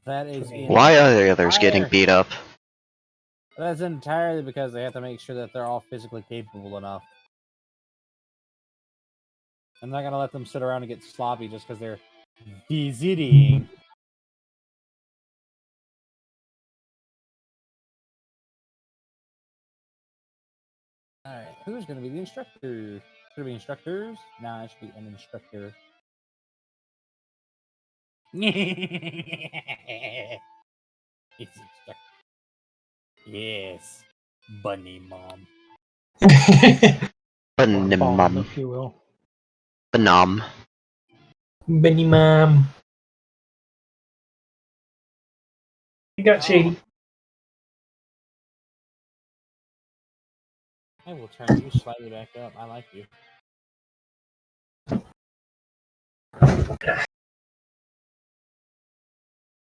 That is Why are the others getting beat up? That's entirely because they have to make sure that they're all physically capable enough. I'm not gonna let them sit around and get sloppy just because they're visiting. Alright, who's gonna be the instructor? Should it be instructors? Nah, it should be an instructor. It's instructor. Yes. Bunny mom. Bunny mom, if you will. Banam. Benny mom. You got shady. I will turn you slightly back up. I like you.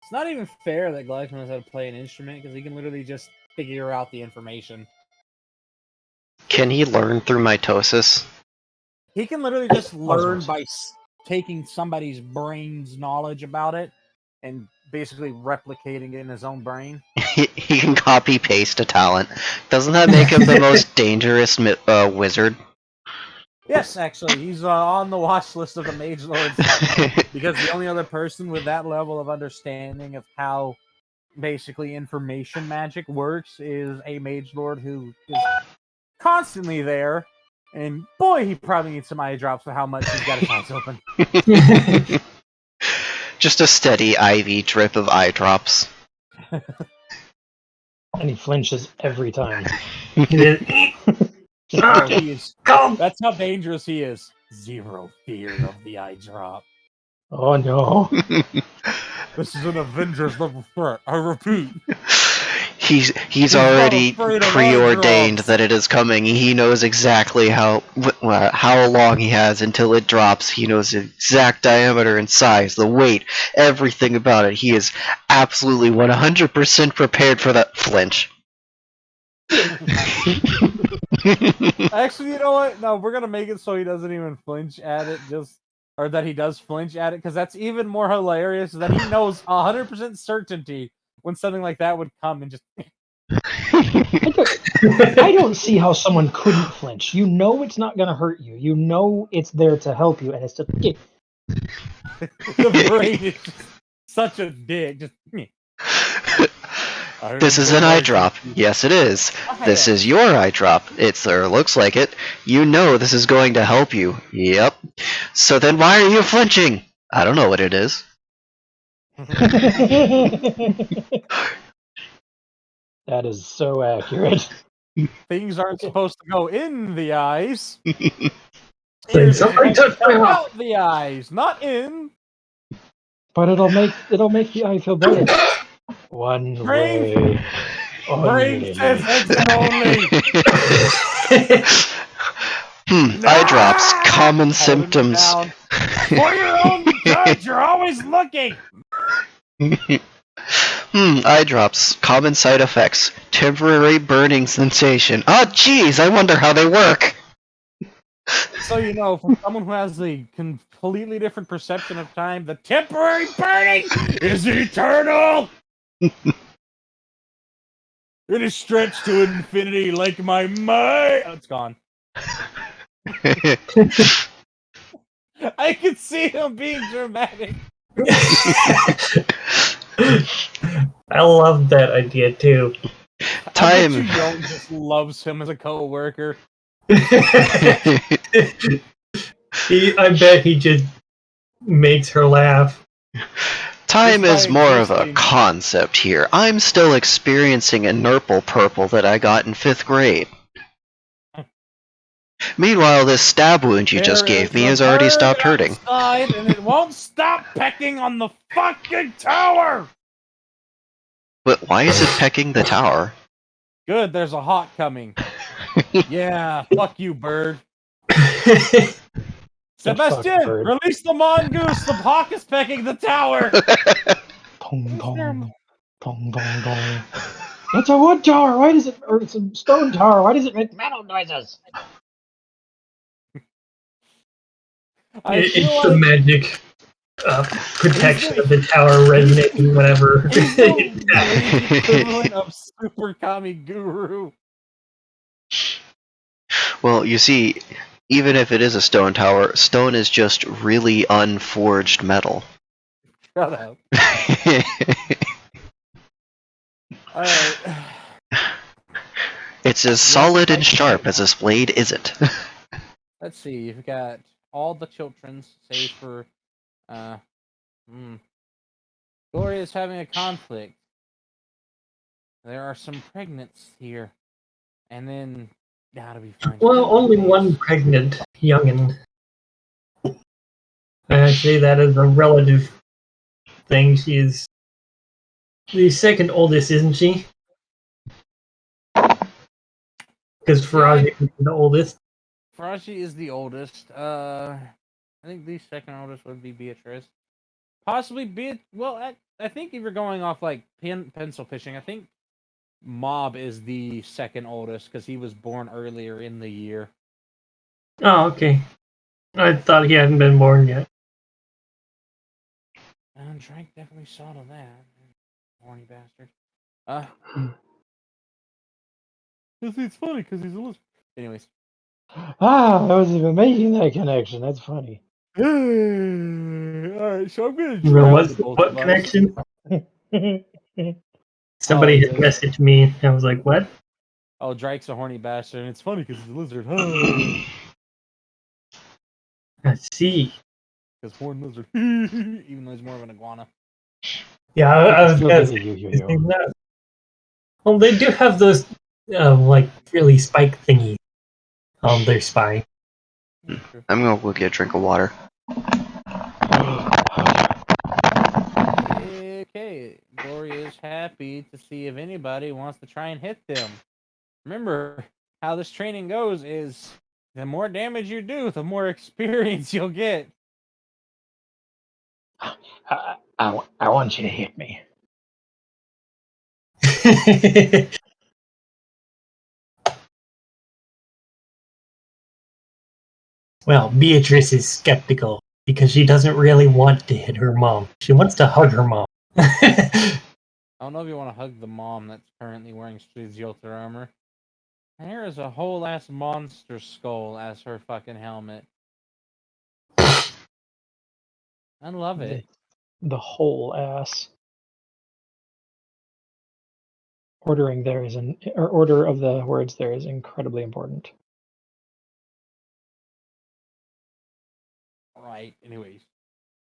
It's not even fair that Glyce knows how to play an instrument because he can literally just figure out the information. Can he learn through mitosis? He can literally just learn by taking somebody's brain's knowledge about it and basically replicating it in his own brain. He can copy paste a talent. Doesn't that make him the most dangerous wizard? Yes, actually, he's on the watch list of the mage lords because the only other person with that level of understanding of how basically information magic works is a mage lord who is constantly there, and boy, he probably needs some eye drops for how much he's got his eyes open. Just a steady IV drip of eye drops. And he flinches every time. Oh, he is. That's how dangerous he is. Zero fear of the eye drop. Oh no. This is an Avengers level threat. I repeat. He's already preordained that it is coming. He knows exactly how long he has until it drops. He knows the exact diameter and size, the weight, everything about it. He is absolutely 100% prepared for that flinch. Actually, you know what? No, we're gonna make it so he doesn't even flinch at it, or that he does flinch at it, because that's even more hilarious. That he knows 100% certainty when something like that would come and just. I don't see how someone couldn't flinch. You know it's not gonna hurt you. You know it's there to help you, and it's just. The brain is just such a dick. Just. This is an eye drop. Yes, it is. This is your eye drop. It looks like it. You know this is going to help you. Yep. So then why are you flinching? I don't know what it is. That is so accurate. Things aren't supposed to go in the eyes. Something touched my eye. Out the eyes, not in. But it'll make the eye feel better. One Brain- way. Brain says exit only. Eye drops. Common symptoms. For your own good, you're always looking. Eye drops. Common side effects. Temporary burning sensation. Oh, jeez, I wonder how they work. So you know, for someone who has a completely different perception of time, the temporary burning is eternal. It is stretched to infinity like my mind. Oh, it's gone. I can see him being dramatic. I love that idea too. I bet you Young just loves him as a co-worker. I bet he just makes her laugh. Time is more of a concept here. I'm still experiencing a Nurple purple that I got in 5th grade. Meanwhile, this stab wound you just gave me has already stopped hurting. And it won't stop pecking on the fucking tower! But why is it pecking the tower? Good, there's a hawk coming. Yeah, fuck you, bird. Sebastian, release the mongoose! The hawk is pecking the tower! Pong, pong, pong, pong, pong. It's a wood tower. Why does it? Or it's a stone tower. Why does it make metal noises? It's the magic. protection of the tower resonating whenever. He's the mage equivalent of Super Kami Guru. Well, you see, even if it is a stone tower, stone is just really unforged metal. Shut up. Alright. It's as You have to solid and fight sharp back. as this blade isn't. Let's see, you've got all the children's, save for Gloria is having a conflict. There are some pregnants here. And then gotta be fine. Well, only one pregnant youngin. I say that as a relative thing. She is the second oldest, isn't she? Because Faraji is the oldest. Faraji is the oldest. I think the second oldest would be Beatrice. Possibly well, I think if you're going off like pencil fishing, I think Mob is the second oldest because he was born earlier in the year. Oh, okay. I thought he hadn't been born yet. And Drake definitely saw to that. Horny bastard. It's funny because he's a lizard. Anyways. Ah, I wasn't even making that connection. That's funny. Alright, so I'm gonna There drown was the both what of us. connection? Somebody had messaged me. I was like, what? Oh, Drake's a horny bastard, and it's funny because he's a lizard. I see. Because horn lizard. Even though he's more of an iguana. Yeah, I was Still gonna get say you. that. Well, they do have those, like, really spike thingies on their spine. I'm gonna go get a drink of water. Okay, Gloria is happy to see if anybody wants to try and hit them. Remember, how this training goes is the more damage you do, the more experience you'll get. I want you to hit me. Well, Beatrice is skeptical because she doesn't really want to hit her mom. She wants to hug her mom. I don't know if you want to hug the mom that's currently wearing Street's Yolter armor. And here is a whole ass monster skull as her fucking helmet. I love it. The whole ass. Order of the words there is incredibly important. Right, anyways.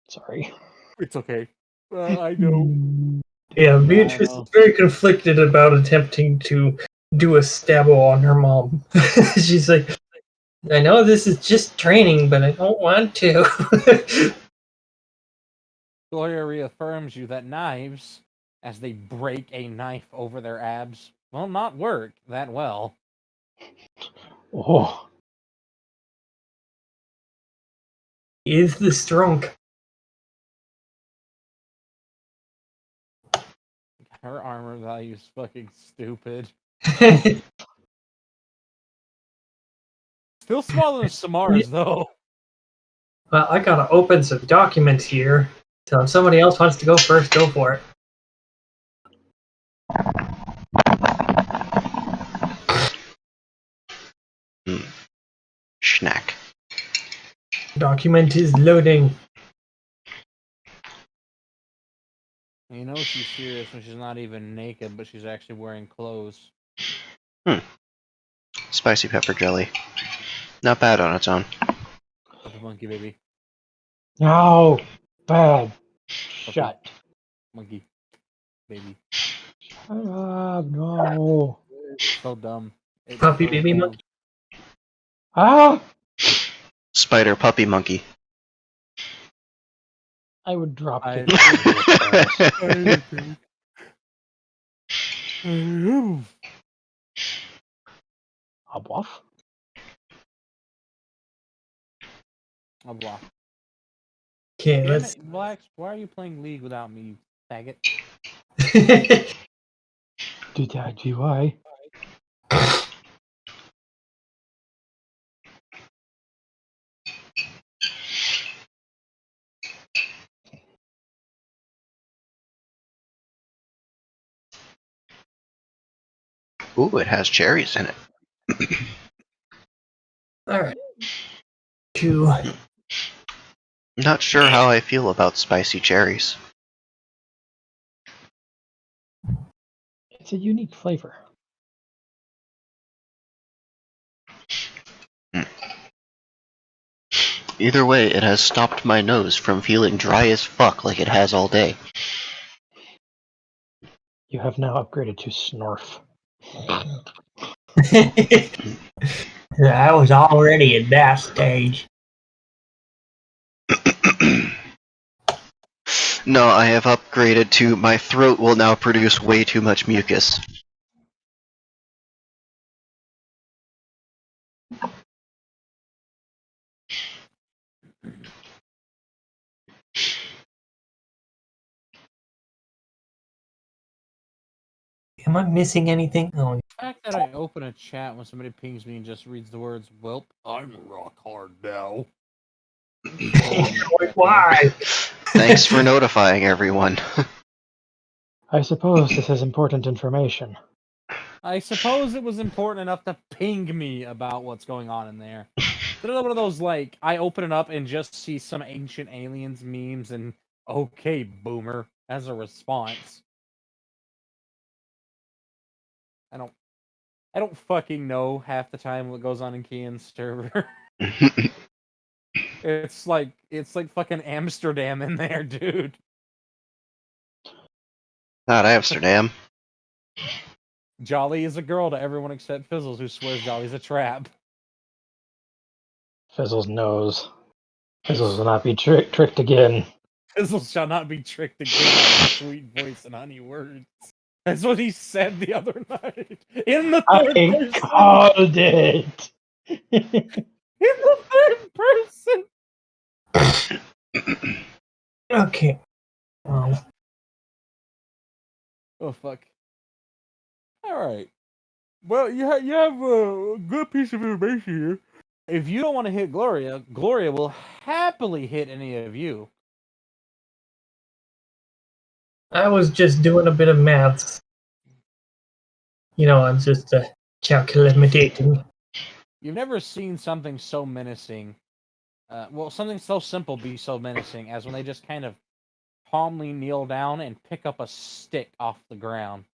Sorry. It's okay. I know. Yeah, I Beatrice know. is very conflicted about attempting to do a stabbo on her mom. She's like, I know this is just training, but I don't want to. Gloria reaffirms you that knives, as they break a knife over their abs, will not work that well. Oh. Is the strunk. Her armor value is fucking stupid. Still smaller than Samara's, though. Well, I gotta open some documents here. So if somebody else wants to go first, go for it. Schnack. Document is loading. You know she's serious when she's not even naked, but she's actually wearing clothes. Spicy pepper jelly. Not bad on its own. Puppy monkey, baby. No. Bad. Puppy. Shut. Monkey. Baby. No. So dumb. It's Puppy so baby dumb. monkey. Ah! Spider puppy monkey. I would drop I- kick you. A buff? I'll block. Okay, Damn let's. it, Blacks, why are you playing League without me, you faggot? Do that, GY. Ooh, it has cherries in it. All right. Two. Not sure how I feel about spicy cherries. It's a unique flavor. Either way, it has stopped my nose from feeling dry as fuck like it has all day. You have now upgraded to Snorf. I was already at that stage. No, I have upgraded to my throat will now produce way too much mucus. Am I missing anything? Oh, The fact that I open a chat when somebody pings me and just reads the words, "Welp, I'm rock hard now." like, why? Thanks for notifying everyone. I suppose this is important information. I suppose it was important enough to ping me about what's going on in there. It's another one of those, like, I open it up and just see some ancient aliens memes and, okay, boomer, as a response. I don't fucking know half the time what goes on in Kian's server. It's like fucking Amsterdam in there, dude. Not Amsterdam. Jolly is a girl to everyone except Fizzles, who swears Jolly's a trap. Fizzles knows. Fizzles will not be tricked again. Fizzles shall not be tricked again by sweet voice and honey words. That's what he said the other night. In the third I person. called it! In the third person. Okay. Oh fuck. Alright. Well, you have a good piece of information here. If you don't want to hit Gloria, Gloria will happily hit any of you. I was just doing a bit of maths. You know, I'm just calculating. You've never seen something so menacing. Well, something so simple be so menacing as when they just kind of calmly kneel down and pick up a stick off the ground.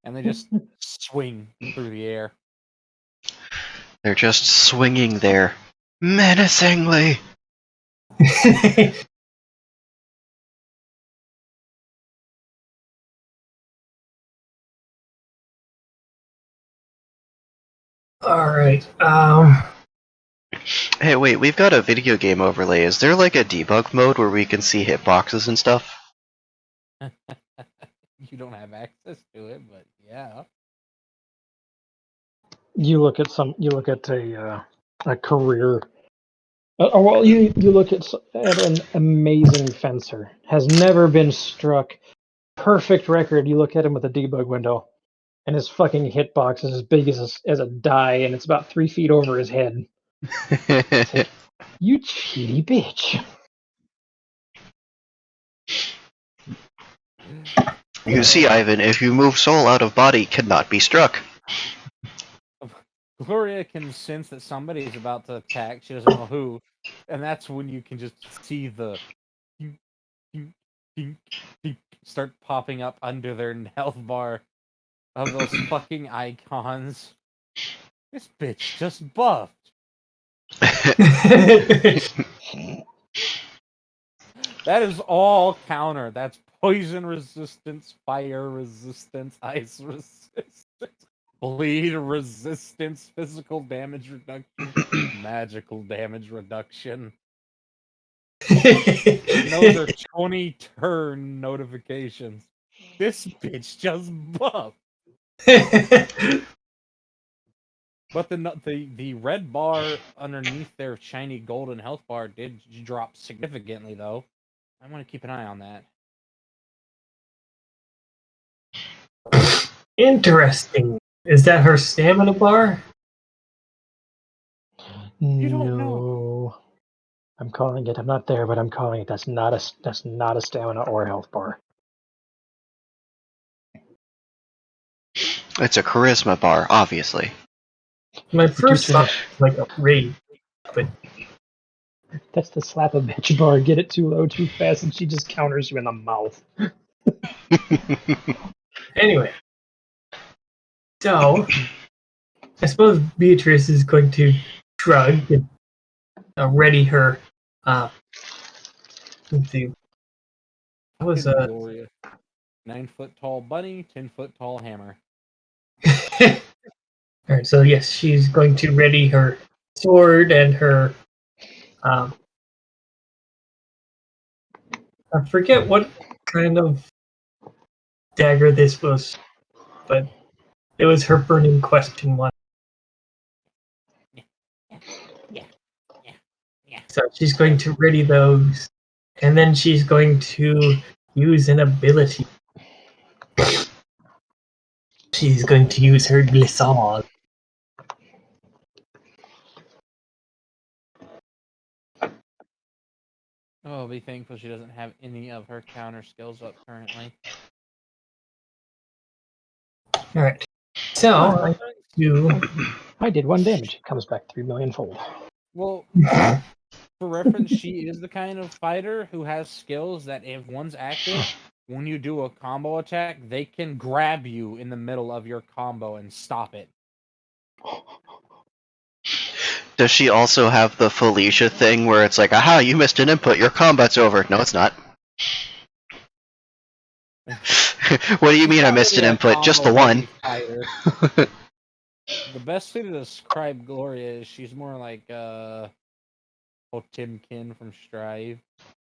And they just swing through the air. They're just swinging there, menacingly. All right. Hey, wait, we've got a video game overlay. Is there like a debug mode where we can see hitboxes and stuff? You don't have access to it, but yeah. You look at a career. Well, you look at an amazing fencer. Has never been struck. Perfect record. You look at him with a debug window, and his fucking hitbox is as big as a die, and it's about 3 feet over his head. Like, you cheaty bitch. You see, Ivan, if you move soul out of body, cannot be struck. Gloria can sense that somebody is about to attack. She doesn't know who. And that's when you can just see the start popping up under their health bar of those fucking icons. This bitch just buffed. That is all counter. That's poison resistance, fire resistance, ice resistance, bleed resistance, physical damage reduction, magical damage reduction. And those are 20 turn notifications. This bitch just buffed. But the red bar underneath their shiny golden health bar did drop significantly, though. I want to keep an eye on that. Interesting. Is that her stamina bar? You don't know. No. I'm calling it. I'm not there, but I'm calling it. That's not a stamina or a health bar. It's a charisma bar, obviously. My first thought finish? was like a raid, but That's the slap a bitch bar. Get it too low too fast, and she just counters you in the mouth. anyway. So, I suppose Beatrice is going to shrug and ready her. Let's see. That was Fucking glorious. 9-foot tall bunny, 10-foot tall hammer. Alright, so yes, she's going to ready her sword and her. I forget what kind of dagger this was, but it was her burning question one. So she's going to ready those, and then she's going to use an ability. She's going to use her glissade. Oh, be thankful she doesn't have any of her counter skills up currently. Alright. So I do. I did 1 damage. It comes back 3 million fold. Well, for reference, she is the kind of fighter who has skills that if one's active, when you do a combo attack, they can grab you in the middle of your combo and stop it. Does she also have the Felicia thing where it's like, aha, you missed an input, your combat's over? No, it's not. What do you mean I missed an input? Just the one. Fighter. The best way to describe Gloria is she's more like Potemkin from Strive.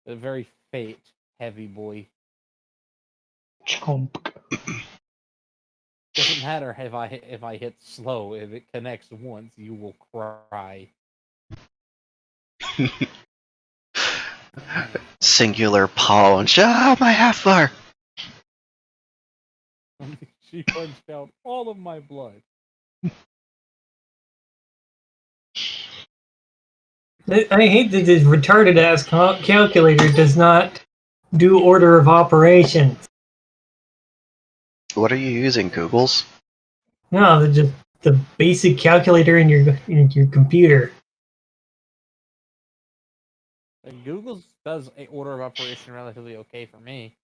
A very fate heavy boy. Chomp. Doesn't matter if I hit slow. If it connects once, you will cry. Singular punch. Ah, my half bar. She punched out all of my blood. I hate that this retarded ass calculator does not do order of operations. What are you using, Google's? No, just the basic calculator in your computer. Google does a order of operation relatively okay for me.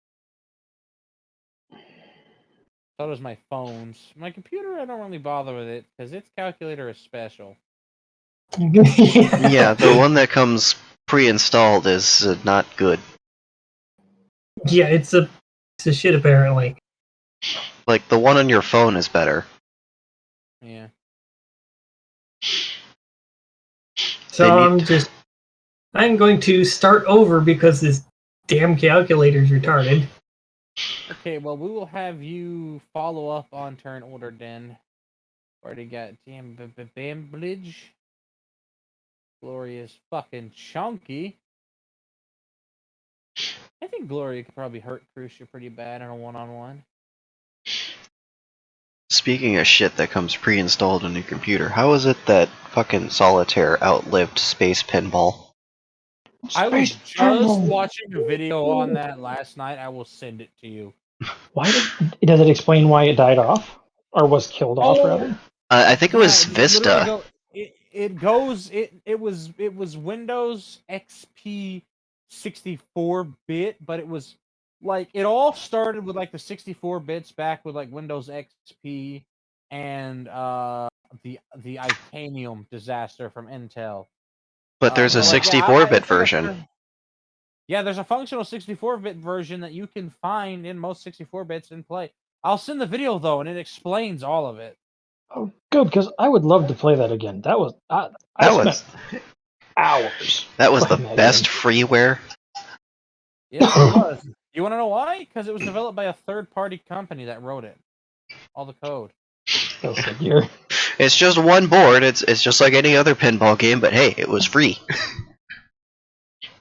So does my phones. My computer, I don't really bother with it because its calculator is special. Yeah, the one that comes pre-installed is not good. Yeah, it's a shit apparently. Like, the one on your phone is better. Yeah. So I'm going to start over because this damn calculator's retarded. Okay, well, we will have you follow up on turn order then. Already got damn Bamblidge. Gloria's fucking chunky. I think Gloria could probably hurt Crucia pretty bad in a one-on-one. Speaking of shit that comes pre-installed on your computer, how is it that fucking Solitaire outlived Space Pinball? I was Space just Pinball. watching a video on that last night. I will send it to you. Why does it explain why it died off? Or was killed off, rather? I think it was Yeah, Vista. It was Windows XP 64-bit, but it was like it all started with like the 64 bits back with like Windows XP and the Itanium disaster from Intel. But there's a But like, 64-bit version. Yeah, there's a functional 64-bit version that you can find in most 64 bits and play. I'll send the video though, and it explains all of it. Oh, good, because I would love to play that again. That was I spent hours. That was the playing that best game. freeware. Yes, it was. You want to know why? Because it was developed by a third-party company that wrote it. All the code. Go figure. It's just one board. It's just like any other pinball game, but hey, it was free.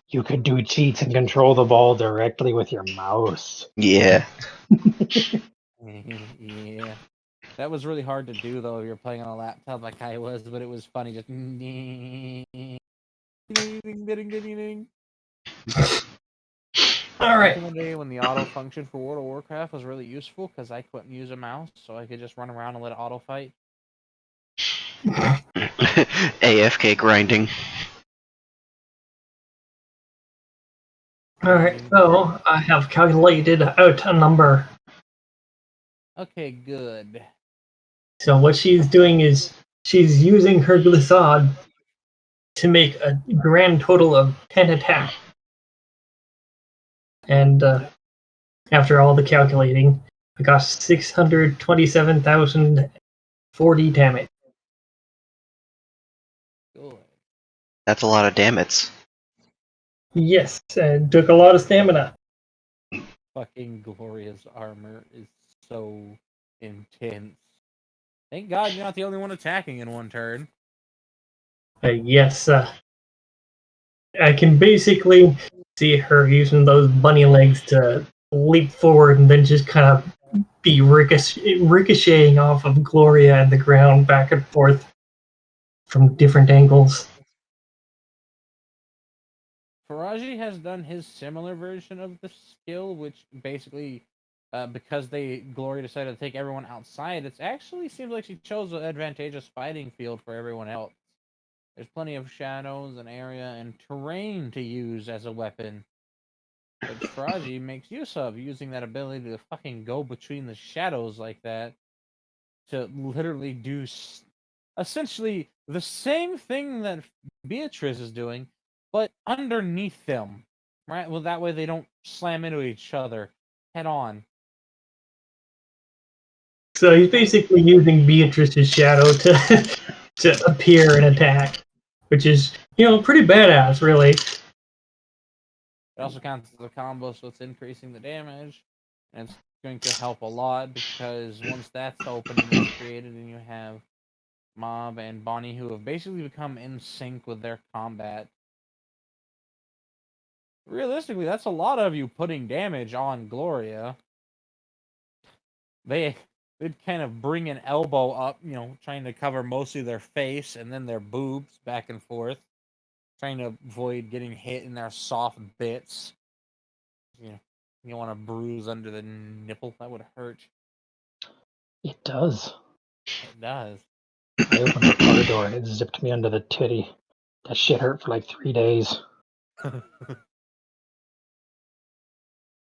You could do cheats and control the ball directly with your mouse. Yeah. Yeah. That was really hard to do, though, if you're playing on a laptop like I was, but it was funny. Just... All right. Back in the day when the auto function for World of Warcraft was really useful because I couldn't use a mouse, so I could just run around and let it auto fight. AFK grinding. All right. So I have calculated out a number. Okay, good. So what she's doing is she's using her glissade to make a grand total of 10 attacks. And after all the calculating, I got 627,040 damage. Good. That's a lot of damage. Yes, and took a lot of stamina. Fucking Gloria's armor is so intense. Thank God you're not the only one attacking in one turn. Yes, I can basically see her using those bunny legs to leap forward and then just kind of be ricocheting off of Gloria and the ground back and forth from different angles. Faraji has done his similar version of the skill, which basically, because Gloria decided to take everyone outside, it actually seems like she chose an advantageous fighting field for everyone else. There's plenty of shadows and area and terrain to use as a weapon, which Faraji makes use of, using that ability to fucking go between the shadows like that to literally do essentially the same thing that Beatrice is doing, but underneath them, right? Well, that way they don't slam into each other head on. So he's basically using Beatrice's shadow to to appear and attack, which is pretty badass, really. It also counts as a combo, so it's increasing the damage, and it's going to help a lot because once that's open and it's created, and you have Mob and Bonnie who have basically become in sync with their combat. Realistically, that's a lot of you putting damage on Gloria. They'd kind of bring an elbow up, trying to cover mostly their face and then their boobs back and forth, trying to avoid getting hit in their soft bits. You don't want to bruise under the nipple. That would hurt. It does. It does. I opened the car door and it zipped me under the titty. That shit hurt for like 3 days.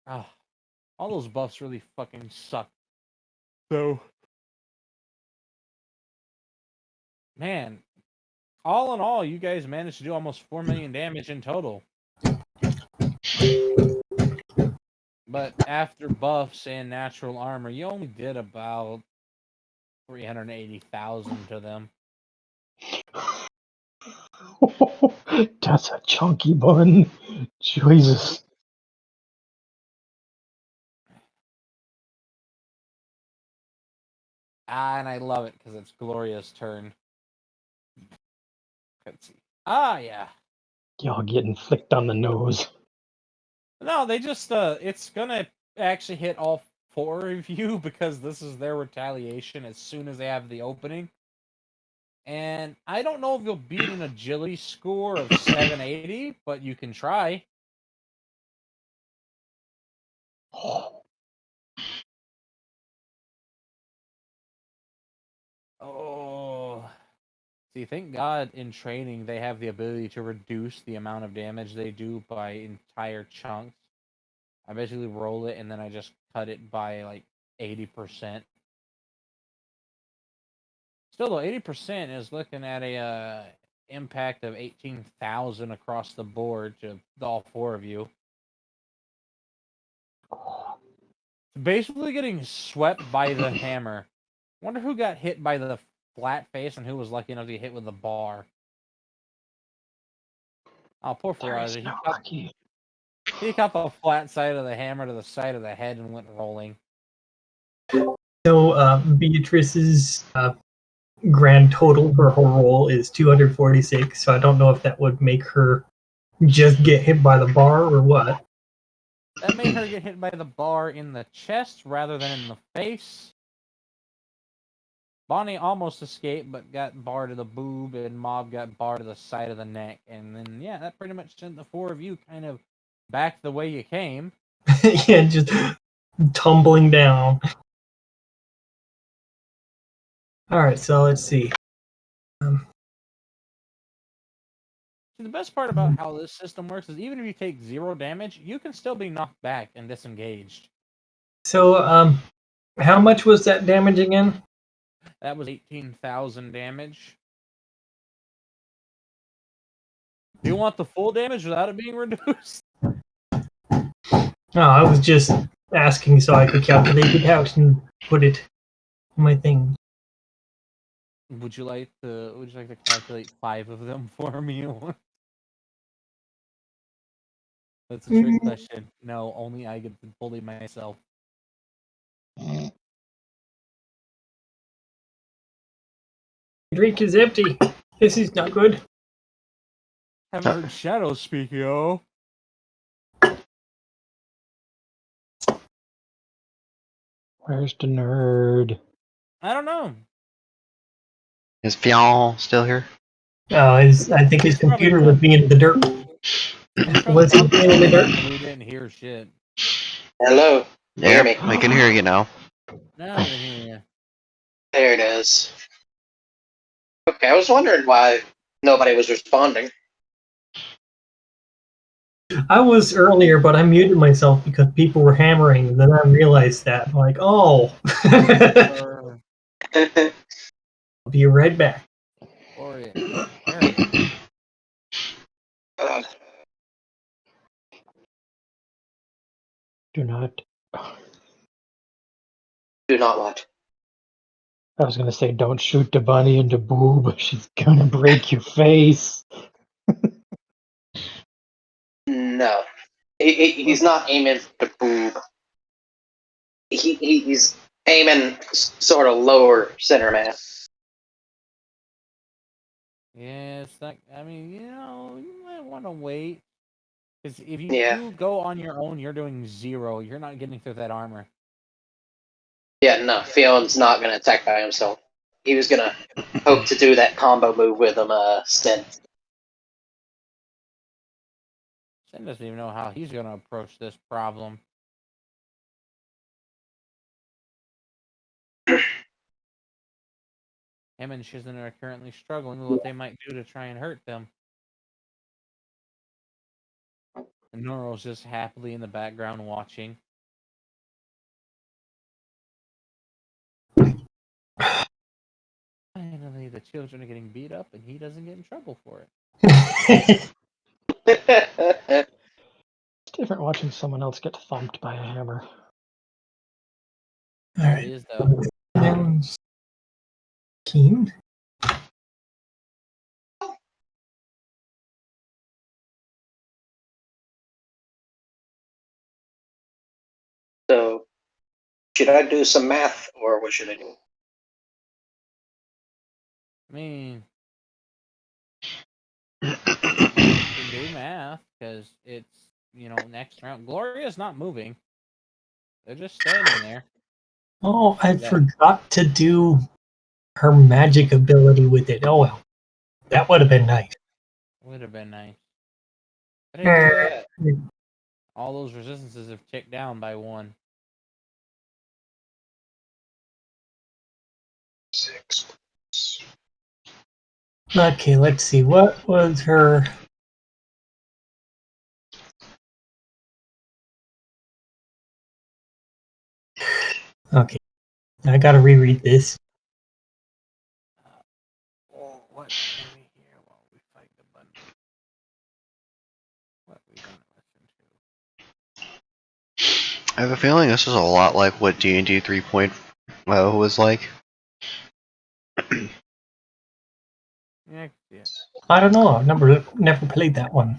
Ah, all those buffs really fucking suck. So, man, all in all, you guys managed to do almost 4 million damage in total. But after buffs and natural armor, you only did about 380,000 to them. That's a chunky bun. Jesus. And I love it because it's Gloria's turn. Let's see. Yeah. Y'all getting flicked on the nose. No, they just, it's gonna actually hit all 4 of you because this is their retaliation as soon as they have the opening. And I don't know if you'll beat an agility score of 780, but you can try. Oh. See, thank God in training they have the ability to reduce the amount of damage they do by entire chunks. I basically roll it and then I just cut it by like 80%. Still though, 80% is looking at a impact of 18,000 across the board to all 4 of you. Basically getting swept by the hammer. Wonder who got hit by the flat face and who was lucky enough to get hit with the bar. Oh, poor Faraji. He caught the flat side of the hammer to the side of the head and went rolling. So Beatrice's grand total for her roll is 246. So I don't know if that would make her just get hit by the bar or what. That made her get hit by the bar in the chest rather than in the face. Bonnie almost escaped, but got bar to the boob, and Mob got bar to the side of the neck. And then, yeah, that pretty much sent the 4 of you kind of back the way you came. Yeah, just tumbling down. Alright, so let's see. The best part about how this system works is even if you take 0 damage, you can still be knocked back and disengaged. So, how much was that damage again? That was 18,000 damage. Do you want the full damage without it being reduced? No, I was just asking so I could calculate it out and put it in my thing. Would you like to calculate 5 of them for me? That's a trick question. No, only I get to bully myself. Drink is empty. This is not good. Haven't heard Shadow speak, yo. Where's the nerd? I don't know. Is Fionn still here? Oh, I think his computer was being in the dirt. Was he being in the dirt? We didn't hear shit. Hello. Yeah, Hear me? I can hear you now. Now I can hear you. There it is. Okay, I was wondering why nobody was responding. I was earlier, but I muted myself because people were hammering, and then I realized that. I'm like, oh. I'll be right back. Do not. Do not what? I was gonna say, don't shoot the bunny in the boob. She's gonna break your face. No. He's not aiming for the boob. He's aiming sort of lower center mass. Yeah, it's not. I mean, you might want to wait. Because if you Yeah. do go on your own, you're doing 0. You're not getting through that armor. Yeah, no, Fion's not going to attack by himself. He was going to hope to do that combo move with him, Sten. Sten doesn't even know how he's going to approach this problem. Him and Shizen are currently struggling with what they might do to try and hurt them. And Noro's just happily in the background watching. Finally, the children are getting beat up, and he doesn't get in trouble for it. It's different watching someone else get thumped by a hammer. Alright. It is, though. Keen? So, should I do some math, or what should I do? I mean, you can do math, because it's, next round. Gloria's not moving. They're just standing there. Oh, I forgot to do her magic ability with it. Oh well. That would have been nice. Would have been nice. I didn't do that. All those resistances have ticked down by 1. 6. Okay, let's see. What was her... Okay. I gotta reread this. What can we hear while we fight the bunny? What we gonna listen to? I have a feeling this is a lot like what D&D 3.0 was like. Yeah. I don't know. I've never played that one.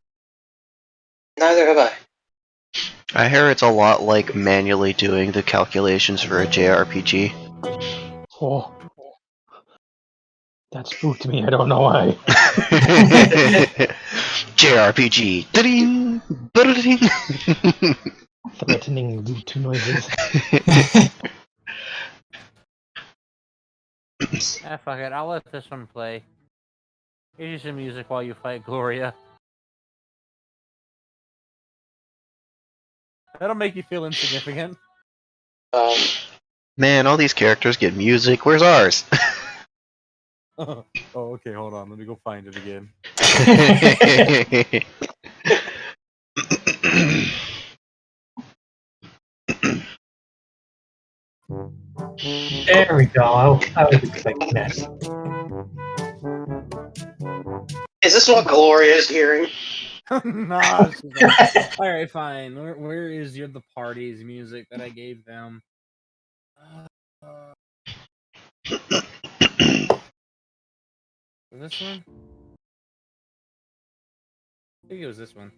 Neither have I. I hear it's a lot like manually doing the calculations for a JRPG. Oh. That spooked me, I don't know why. JRPG. Da-ding, ba-da-ding. Threatening loot noises. Fuck it. I'll let this one play. Here's you some music while you fight Gloria. That'll make you feel insignificant. Man, all these characters get music. Where's ours? Oh, okay, hold on. Let me go find it again. There we go. I was expecting that. Is this what Gloria is hearing? Nah, she's like, all right, fine. Where is the party's music that I gave them? This one? I think it was this one.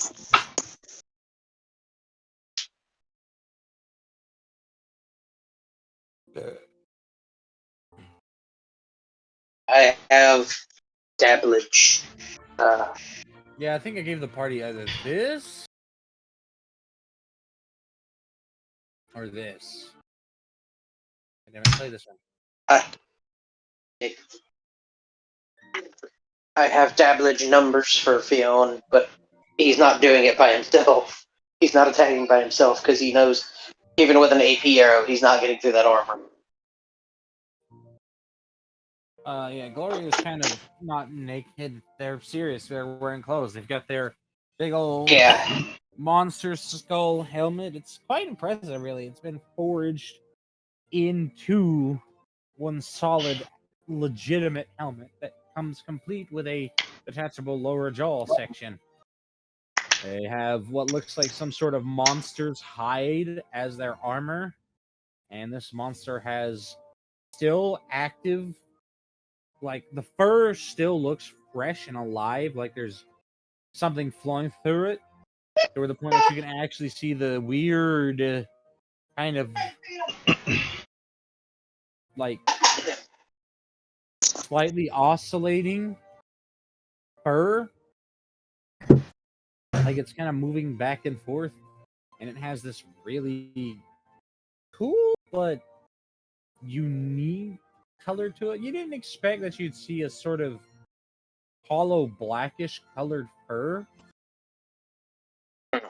I have Dabbledge. Yeah, I think I gave the party either this or this. I didn't play this one. I have Dabbledge numbers for Fionn, but he's not doing it by himself. He's not attacking by himself because he knows, even with an AP arrow, he's not getting through that armor. Yeah, Gloria is kind of not naked. They're serious. They're wearing clothes. They've got their big old monster skull helmet. It's quite impressive, really. It's been forged into one solid, legitimate helmet that comes complete with a detachable lower jaw section. They have what looks like some sort of monster's hide as their armor, and this monster has still active, like the fur still looks fresh and alive, like there's something flowing through it, to the point that you can actually see the weird kind of like slightly oscillating fur, like it's kind of moving back and forth, and it has this really cool but unique color to it. You didn't expect that you'd see a sort of hollow blackish colored fur. I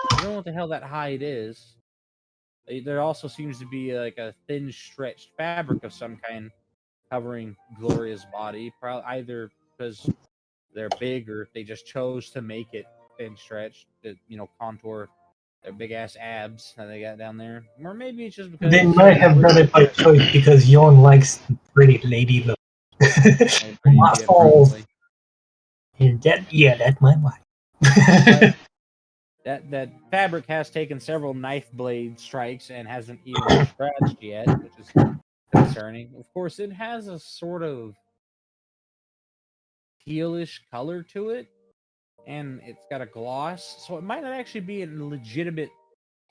don't know what the hell that hide is. There also seems to be like a thin stretched fabric of some kind covering Gloria's body, probably either because they're big or they just chose to make it thin stretched to, contour their big ass abs that they got down there. Or maybe it's just because They might have done it by choice because Yon likes the pretty lady look. Muscles. Yeah, that's my wife. That fabric has taken several knife blade strikes and hasn't even scratched yet, which is concerning. Of course, it has a sort of tealish color to it, and it's got a gloss, so it might not actually be a legitimate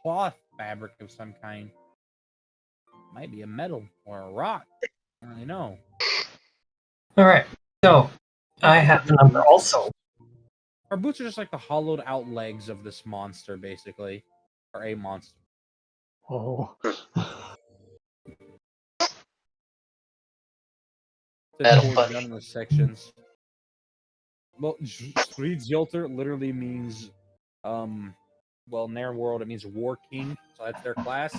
cloth fabric of some kind. It might be a metal or a rock. I don't really know. Alright, so I have the number also. Our boots are just like the hollowed out legs of this monster, basically. Or a monster. Oh. It's done in the sections. Well, Street Zilter literally means, well, in their world, it means War King, so that's their class.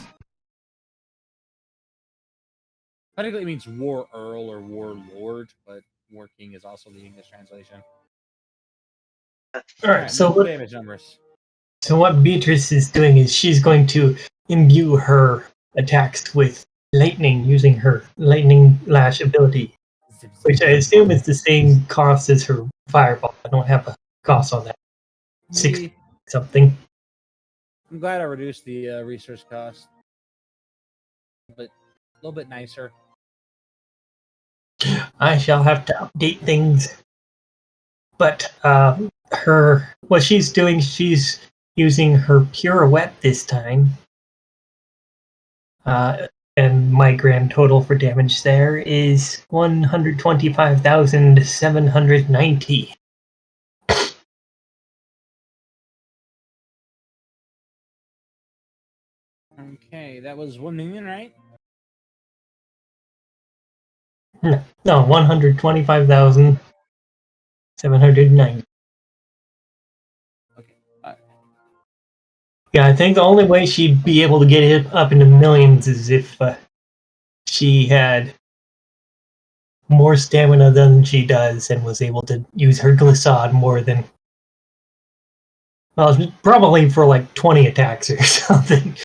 Technically, it means War Earl or War Lord, but War King is also the English translation. Alright, so what damage numbers? So what Beatrice is doing is she's going to imbue her attacks with lightning using her lightning lash ability, which I assume is the same cost as her fireball. I don't have a cost on that. 6 something. I'm glad I reduced the research cost, but a little bit nicer. I shall have to update things. But what she's doing, she's using her pirouette this time. And my grand total for damage there is 125,790. Okay, that was 1 million, right? No, 125,790. Okay. Yeah, I think the only way she'd be able to get it up into millions is if she had more stamina than she does and was able to use her glissade more than. Well, probably for like 20 attacks or something.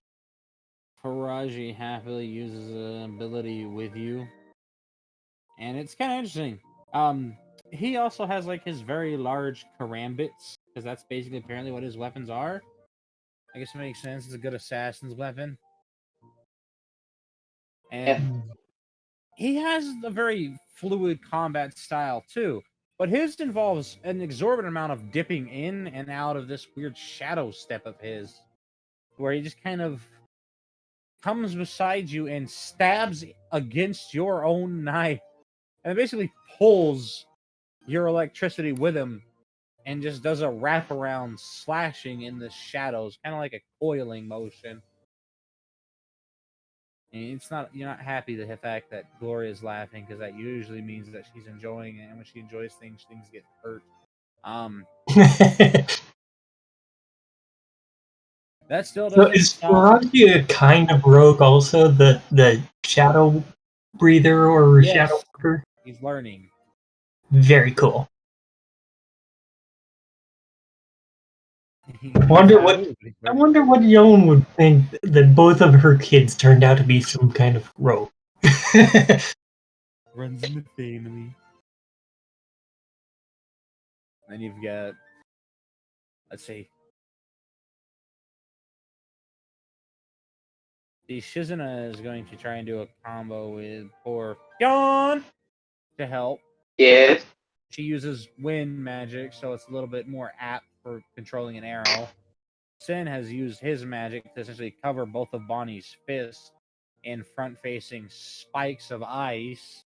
Paraji happily uses an ability with you, and it's kind of interesting. He also has like his very large karambits, because that's basically apparently what his weapons are. I guess it makes sense. It's a good assassin's weapon, and he has a very fluid combat style too. But his involves an exorbitant amount of dipping in and out of this weird shadow step of his, where he just kind of comes beside you and stabs against your own knife and basically pulls your electricity with him and just does a wraparound slashing in the shadows, kind of like a coiling motion. And it's not, you're not happy the fact that Gloria's laughing, because that usually means that she's enjoying it, and when she enjoys things get hurt. That still So doesn't is stop. Faraji a kind of rogue also, the shadow breather or shadow Yes, worker? he's learning. Very cool. He's I wonder not what rude, but he's I very wonder cool. what Yoan would think that both of her kids turned out to be some kind of rogue. Runs in the family. Then you've got, let's see. The Shizuna is going to try and do a combo with poor Yon to help. Yes. She uses wind magic, so it's a little bit more apt for controlling an arrow. Sin has used his magic to essentially cover both of Bonnie's fists in front-facing spikes of ice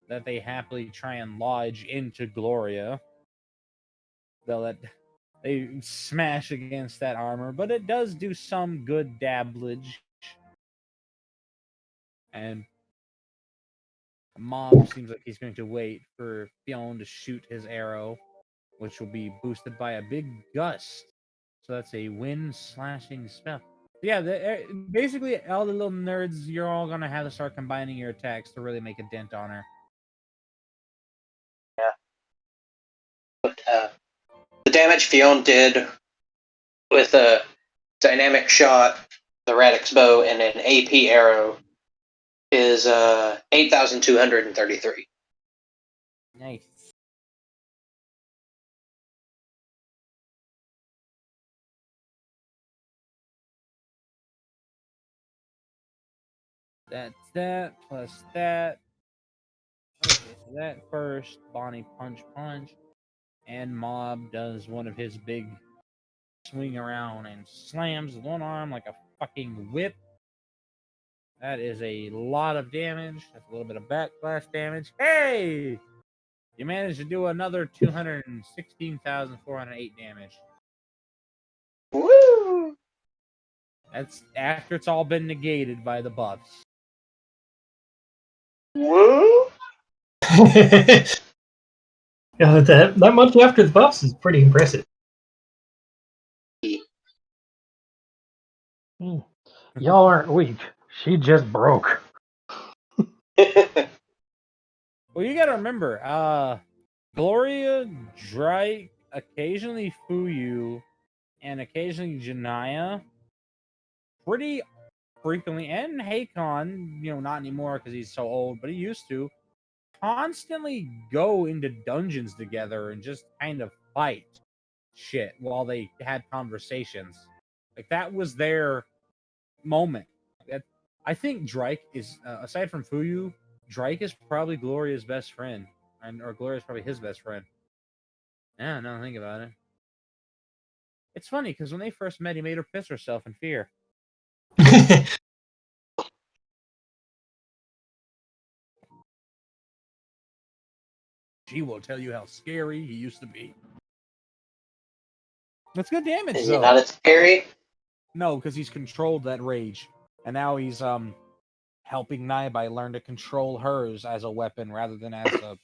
that they happily try and lodge into Gloria. They smash against that armor, but it does do some good dabblage. And Mob seems like he's going to wait for Fionn to shoot his arrow, which will be boosted by a big gust. So that's a wind slashing spell. Yeah, basically all the little nerds, you're all gonna have to start combining your attacks to really make a dent on her. But the damage Fionn did with a dynamic shot, the Radix bow, and an AP arrow is 8,233. Nice. That's that plus that. Okay, so that first, Bonnie punch, and Mob does one of his big swing around and slams one arm like a fucking whip. That is a lot of damage. That's a little bit of backlash damage. Hey! You managed to do another 216,408 damage. Woo! That's after it's all been negated by the buffs. Woo! Yeah, that much after the buffs is pretty impressive. Y'all aren't weak. She just broke. Well, you gotta remember, Gloria, Drake, occasionally Fuyu, and occasionally Janaya, pretty frequently, and Hakon, not anymore because he's so old, but he used to constantly go into dungeons together and just kind of fight shit while they had conversations. Like, that was their moment. I think Drake is, aside from Fuyu, Drake is probably Gloria's best friend, or Gloria's probably his best friend. Yeah, now think about it. It's funny because when they first met, he made her piss herself in fear. She will tell you how scary he used to be. That's good damage, Is he though. not as scary? No, because he's controlled that rage, and now he's helping Naibai learn to control hers as a weapon rather than as a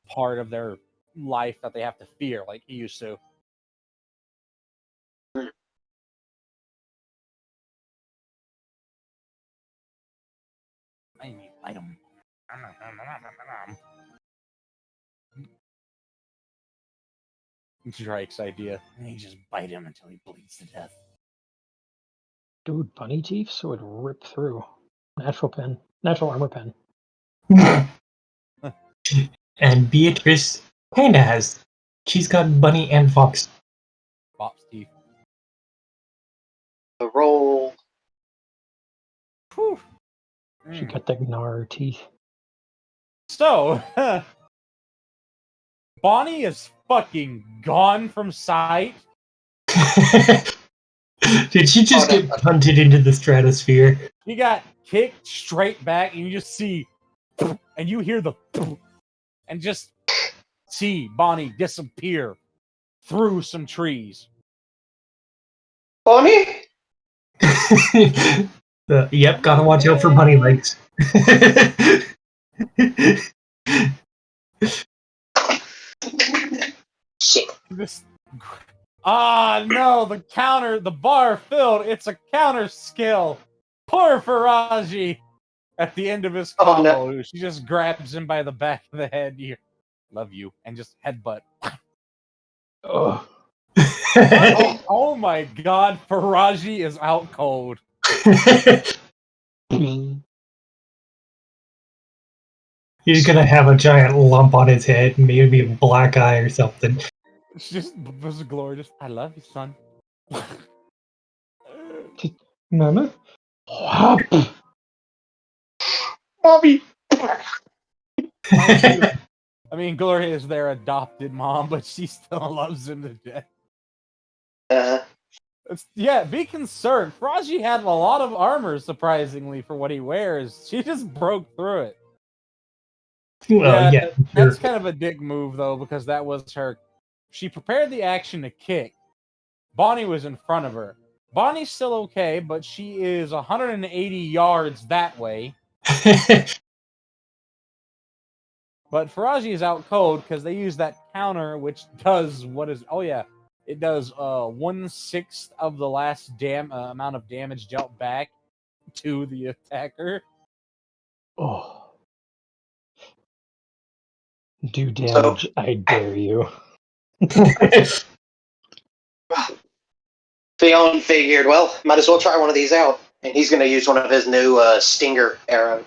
part of their life that they have to fear like he used to. bite him. Drake's idea. And you just bite him until he bleeds to death. Dude, bunny teeth, so it would rip through. Natural armor pen. And Beatrice kinda has. She's got bunny and fox. Bop's teeth. The roll. Whew. She got the gnar teeth. So, Bonnie is fucking gone from sight. Did she just get punted into the stratosphere? You got kicked straight back, and you just see, and you hear the, and just see Bonnie disappear through some trees. Bonnie? Yep, gotta watch out for bunny legs. Shit. No, the bar filled. It's a counter skill. Poor Faraji. At the end of his combo, no. She just grabs him by the back of the head. Love you, and just headbutt. Ugh. Oh my god, Faraji is out cold. He's gonna have a giant lump on his head, maybe a black eye or something. It's just glorious. I love you, son. Mama? Mommy! I mean, Gloria is their adopted mom, but she still loves him to death. Yeah, be concerned. Faraji had a lot of armor, surprisingly, for what he wears. She just broke through it. Well, yeah, that's kind of a dick move, though, because that was her. She prepared the action to kick. Bonnie was in front of her. Bonnie's still okay, but she is 180 yards that way. But Faraji is out cold because they use that counter, which does what is? Oh yeah, it does 1/6 of the last amount of damage dealt back to the attacker. Oh. Do damage, so, I dare you. Theon figured, well, might as well try one of these out. And he's going to use one of his new stinger arrows.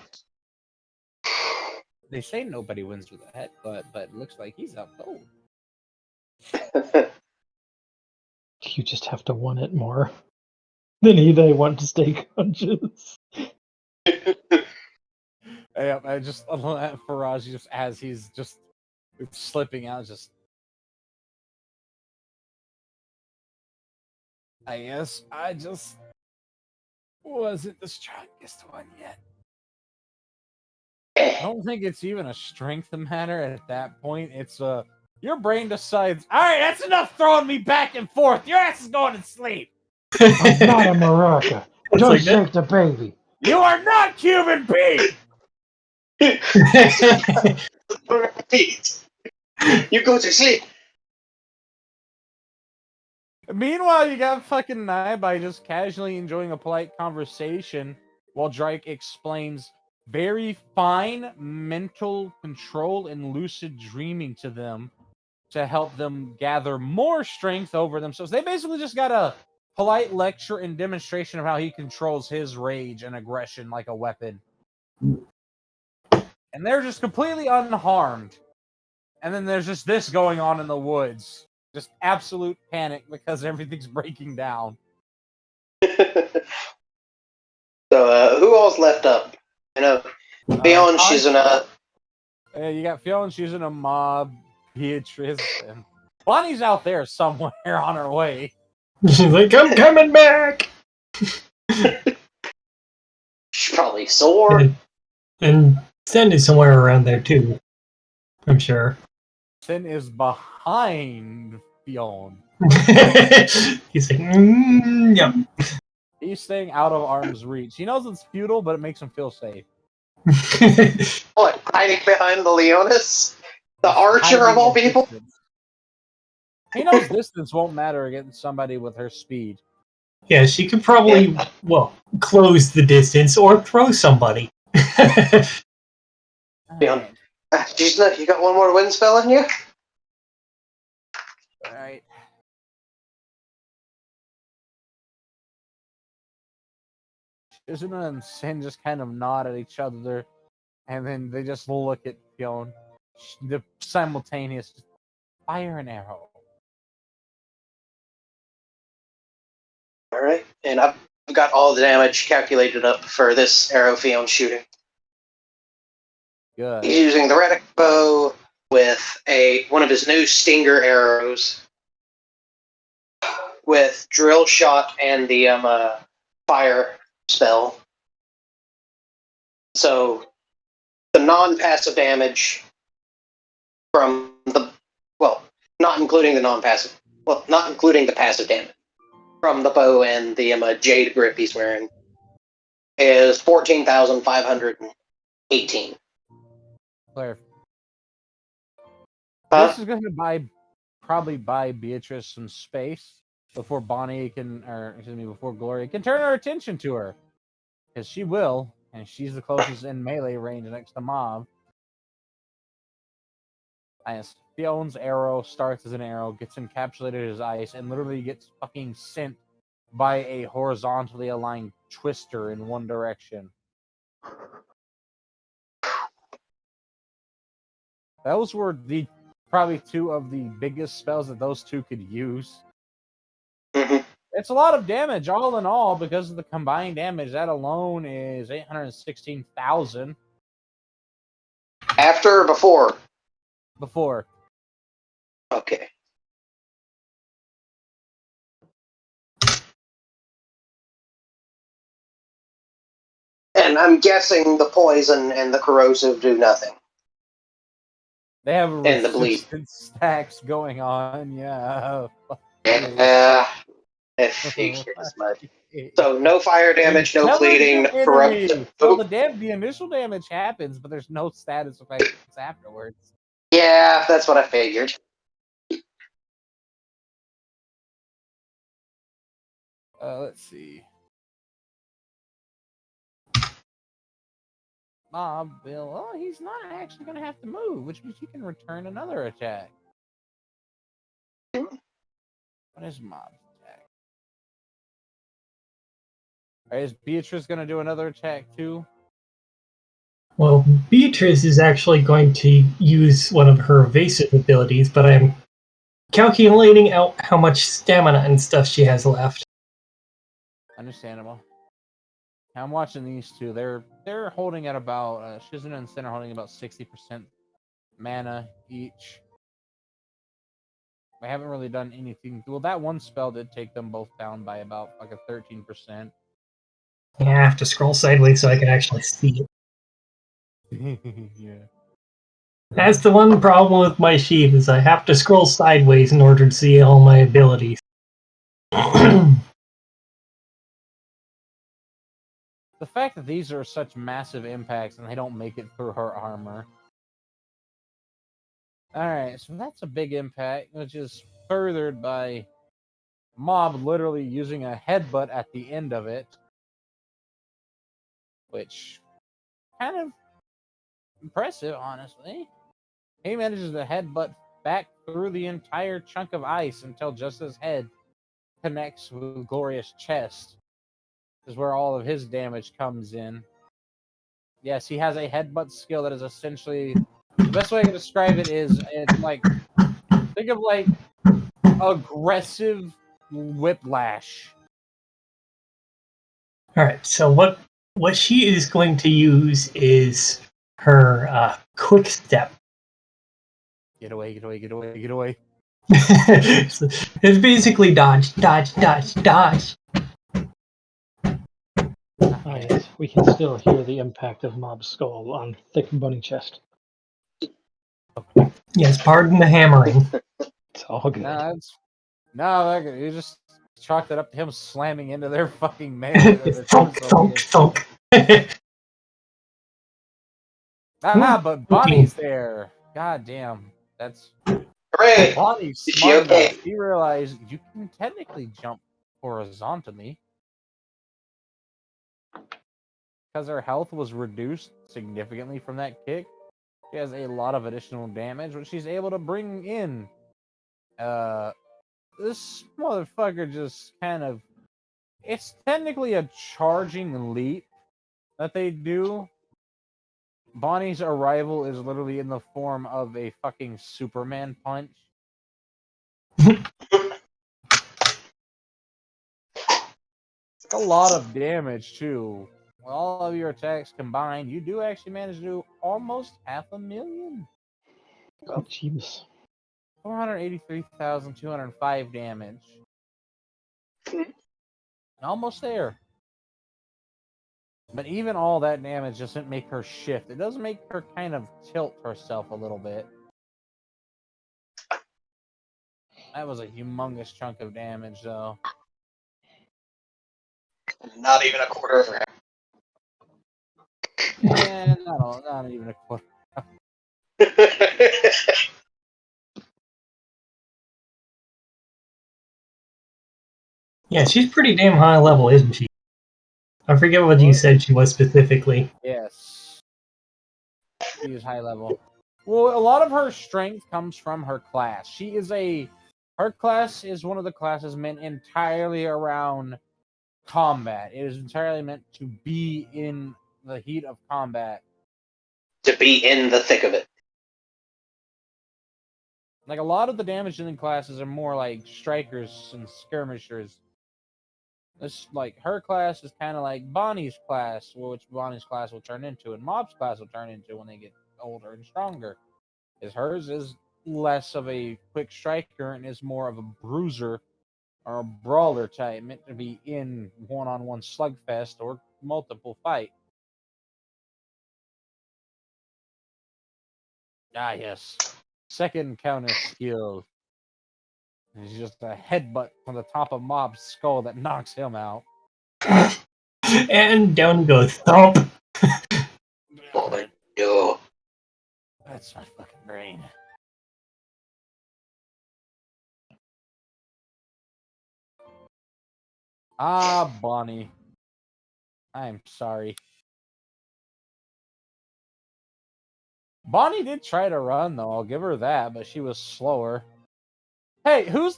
They say nobody wins with that, but it looks like he's out cold. You just have to want it more than they want to stay conscious. Yeah, I just love that Faraji just as he's just slipping out, just. I guess I just wasn't the strongest one yet. I don't think it's even a strength matter at that point. It's your brain decides, all right, that's enough throwing me back and forth. Your ass is going to sleep. I'm not a maraca. Don't like shake the baby. You are not Cuban Pete. Pete, you go to sleep. Meanwhile, you got fucking Naibai just casually enjoying a polite conversation while Drake explains very fine mental control and lucid dreaming to them to help them gather more strength over themselves. They basically just got a polite lecture and demonstration of how he controls his rage and aggression like a weapon. And they're just completely unharmed. And then there's just this going on in the woods. Just absolute panic because everything's breaking down. So, who all's left up? You know, Fionn, she's in a... You got Fionn, she's in a mob. Beatrice, and Bonnie's out there somewhere on her way. She's like, I'm coming back! She's probably sore. And Sen is somewhere around there, too. I'm sure. Sen is behind Fionn. He's like, yep. He's staying out of arm's reach. He knows it's futile, but it makes him feel safe. What, hiding behind the Leonis? The archer of all people? Distance. He knows distance won't matter against somebody with her speed. Yeah, she could probably, close the distance or throw somebody. Beyond. Alright. You got one more wind spell in you? Alright. Shizuna and Sin just kind of nod at each other, and then they just look at Fionn. The simultaneous fire and arrow. Alright, and I've got all the damage calculated up for this arrow Fionn shooting. Good. He's using the Radic bow with one of his new stinger arrows with drill shot and the fire spell. So the non-passive damage from not including the passive damage from the bow and the jade grip he's wearing is 14,518. Claire. Huh? This is going to probably buy Beatrice some space before before Gloria can turn her attention to her. Because she will, and she's the closest in melee range next to Mob. As Fionn's arrow starts as an arrow, gets encapsulated as ice, and literally gets fucking sent by a horizontally aligned twister in one direction. Those were probably two of the biggest spells that those two could use. Mm-hmm. It's a lot of damage, all in all, because of the combined damage. That alone is 816,000. After or before? Before. Okay. And I'm guessing the poison and the corrosive do nothing. They have And the bleed. resistance stacks going on, yeah. Yeah, I figured as much. So no fire damage, no bleeding, no corrosive. So the initial damage happens, but there's no status effects afterwards. Yeah, that's what I figured. Let's see. Mob will. Oh, he's not actually going to have to move, which means he can return another attack. What is Mob's attack? Right, is Beatrice going to do another attack too? Well, Beatrice is actually going to use one of her evasive abilities, but I'm calculating out how much stamina and stuff she has left. Understandable. I'm watching these two. They're holding at about Shizuna and Sin are holding about 60% mana each. They haven't really done anything. Well, that one spell did take them both down by about like a 13%. Yeah, I have to scroll sideways so I can actually see it. Yeah. That's the one problem with my sheet is I have to scroll sideways in order to see all my abilities. The fact that these are such massive impacts and they don't make it through her armor. Alright, so that's a big impact, which is furthered by Mob literally using a headbutt at the end of it. Which, kind of impressive, honestly. He manages to headbutt back through the entire chunk of ice until just his head connects with Gloria's chest. Is where all of his damage comes in. Yes, he has a headbutt skill that is essentially the best way I can describe it is it's like think of like aggressive whiplash. Alright, so what she is going to use is her quick step. Get away, get away, get away, get away. It's basically dodge, dodge, dodge, dodge. Ah, yes, we can still hear the impact of Mob's skull on thick bony chest. Yes, pardon the hammering. It's all good. You just chalked it up to him slamming into their fucking melee. Thunk, thunk, thunk. But Bonnie's there. God damn. That's Hooray! Bonnie's Is she smart okay? enough. She realized you can technically jump horizontally. because her health was reduced significantly from that kick, she has a lot of additional damage, which she's able to bring in. This motherfucker just kind of... It's technically a charging leap that they do. Bonnie's arrival is literally in the form of a fucking Superman punch. It's a lot of damage, too. With all of your attacks combined, you do actually manage to do almost 500,000. Oh, jeez. 483,205 damage. Almost there. But even all that damage doesn't make her shift. It does make her kind of tilt herself a little bit. That was a humongous chunk of damage, though. Not even a quarter of that. And not even a quarter. Yeah, she's pretty damn high level, isn't she? I forget what you said she was specifically. Yes. She is high level. Well, a lot of her strength comes from her class. Her class is one of the classes meant entirely around combat. It is entirely meant to be in the heat of combat. To be in the thick of it. Like, a lot of the damage in classes are more like strikers and skirmishers. This, like, her class is kind of like Bonnie's class, which Bonnie's class will turn into, and Mob's class will turn into when they get older and stronger. Hers is less of a quick striker and is more of a bruiser or a brawler type, meant to be in one-on-one slugfest or multiple fight. Ah, yes. Second counter skill. It's just a headbutt from the top of Mob's skull that knocks him out. And down goes thump. Oh, no. That's my fucking brain. Ah, Bonnie. I'm sorry. Bonnie did try to run, though. I'll give her that, but she was slower. Hey, who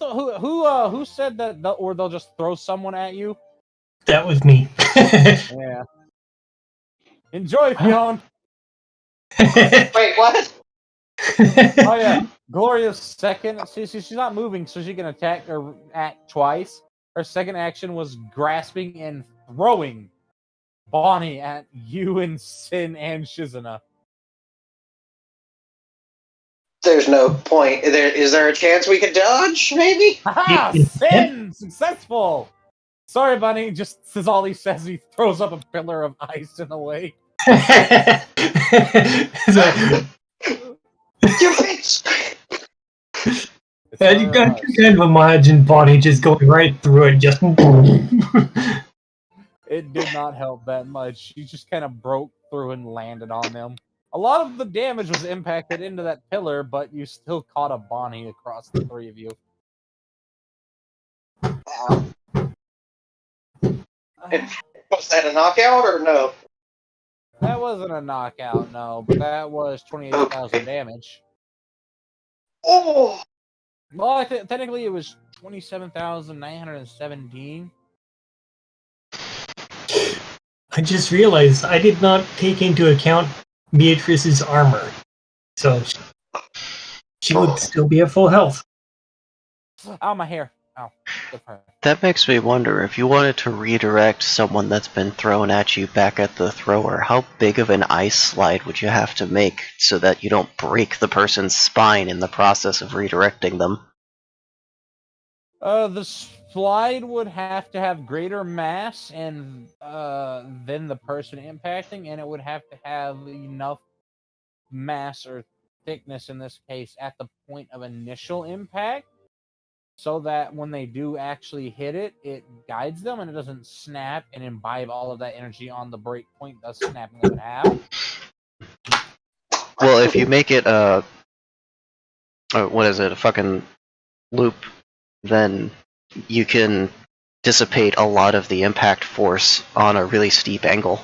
said that? Or they'll just throw someone at you? That was me. Yeah. Enjoy, Fionn. Wait, what? Oh yeah, Gloria's second. See, she's not moving, so she can attack or act twice. Her second action was grasping and throwing Bonnie at you and Sin and Shizuna. There's no point. Is there a chance we could dodge, maybe? Haha! Sin! Successful! Sorry, Bunny, just as all he says, he throws up a pillar of ice in the way. It's like, You bitch! and you got to kind of imagine Bonnie just going right through it, just. It did not help that much. She just kind of broke through and landed on them. A lot of the damage was impacted into that pillar, but you still caught a Bonnie across the three of you. Was that a knockout or no? That wasn't a knockout, no, but that was 28,000 Okay. damage. Oh! Well, technically it was 27,917. I just realized I did not take into account Beatrice's armor, so she would still be at full health. Ow, my hair. Ow. Good for her. That makes me wonder, if you wanted to redirect someone that's been thrown at you back at the thrower, how big of an ice slide would you have to make so that you don't break the person's spine in the process of redirecting them? The slide would have to have greater mass and than the person impacting, and it would have to have enough mass or thickness in this case at the point of initial impact, so that when they do actually hit it, it guides them and it doesn't snap and imbibe all of that energy on the break point, thus snapping them in half. Well, if you make it a fucking loop, then you can dissipate a lot of the impact force on a really steep angle.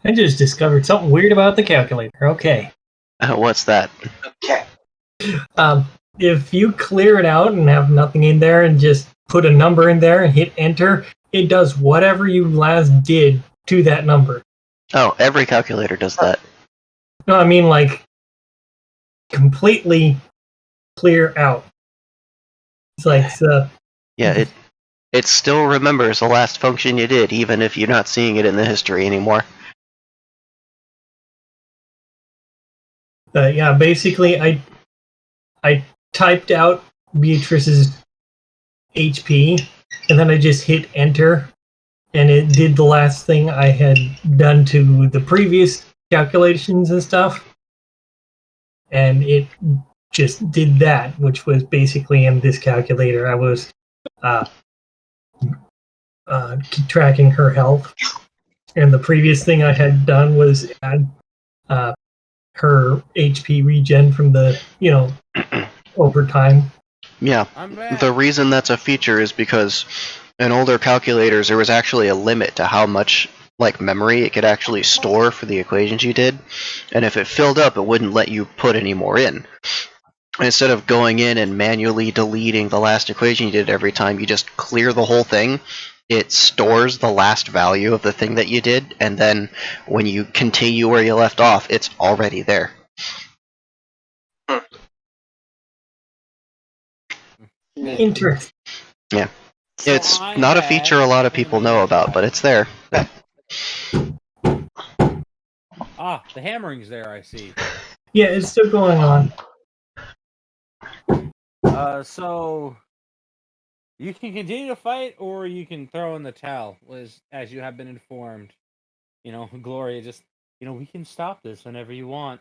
I just discovered something weird about the calculator. Okay. What's that? Okay. If you clear it out and have nothing in there and just put a number in there and hit enter, it does whatever you last did to that number. Oh, every calculator does that. No, I mean like completely clear out. It's like Yeah, it still remembers the last function you did, even if you're not seeing it in the history anymore. yeah, basically I typed out Beatrice's HP and then I just hit enter and it did the last thing I had done to the previous calculations and stuff. And it just did that, which was basically in this calculator. I was tracking her health. And the previous thing I had done was add her HP regen from the, over time. Yeah, I'm back. the reason that's a feature is because in older calculators there was actually a limit to how much memory it could actually store for the equations you did, and if it filled up, it wouldn't let you put any more in. Instead of going in and manually deleting the last equation you did every time, you just clear the whole thing. It stores the last value of the thing that you did, and then when you continue where you left off, it's already there. Interesting. Yeah. So It's I not a had feature a lot of people know about, but it's there. Ah, the hammering's there, I see. Yeah, it's still going on. So you can continue to fight, or you can throw in the towel, as you have been informed. Gloria just, we can stop this whenever you want.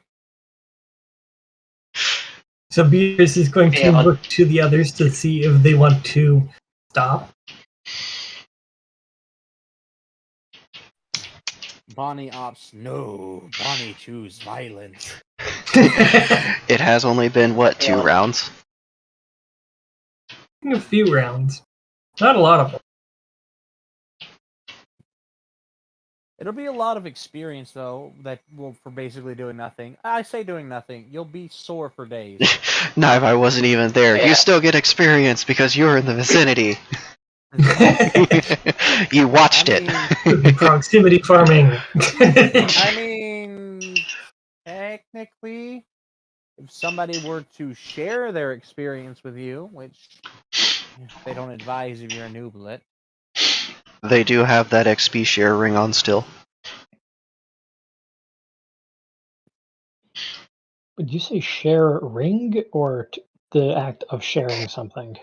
So Beatrice is going to look to the others to see if they want to stop. Bonnie opts no. Bonnie choose violence. It has only been, what, 2 rounds? A few rounds. Not a lot of them. It'll be a lot of experience, though, for basically doing nothing. I say doing nothing. You'll be sore for days. Knive, I wasn't even there. Yeah. You still get experience because you were in the vicinity. You watched it. Proximity farming. I mean, technically, if somebody were to share their experience with you, which they don't advise if you're a nooblet. They do have that XP share ring on still. Would you say share ring or the act of sharing something?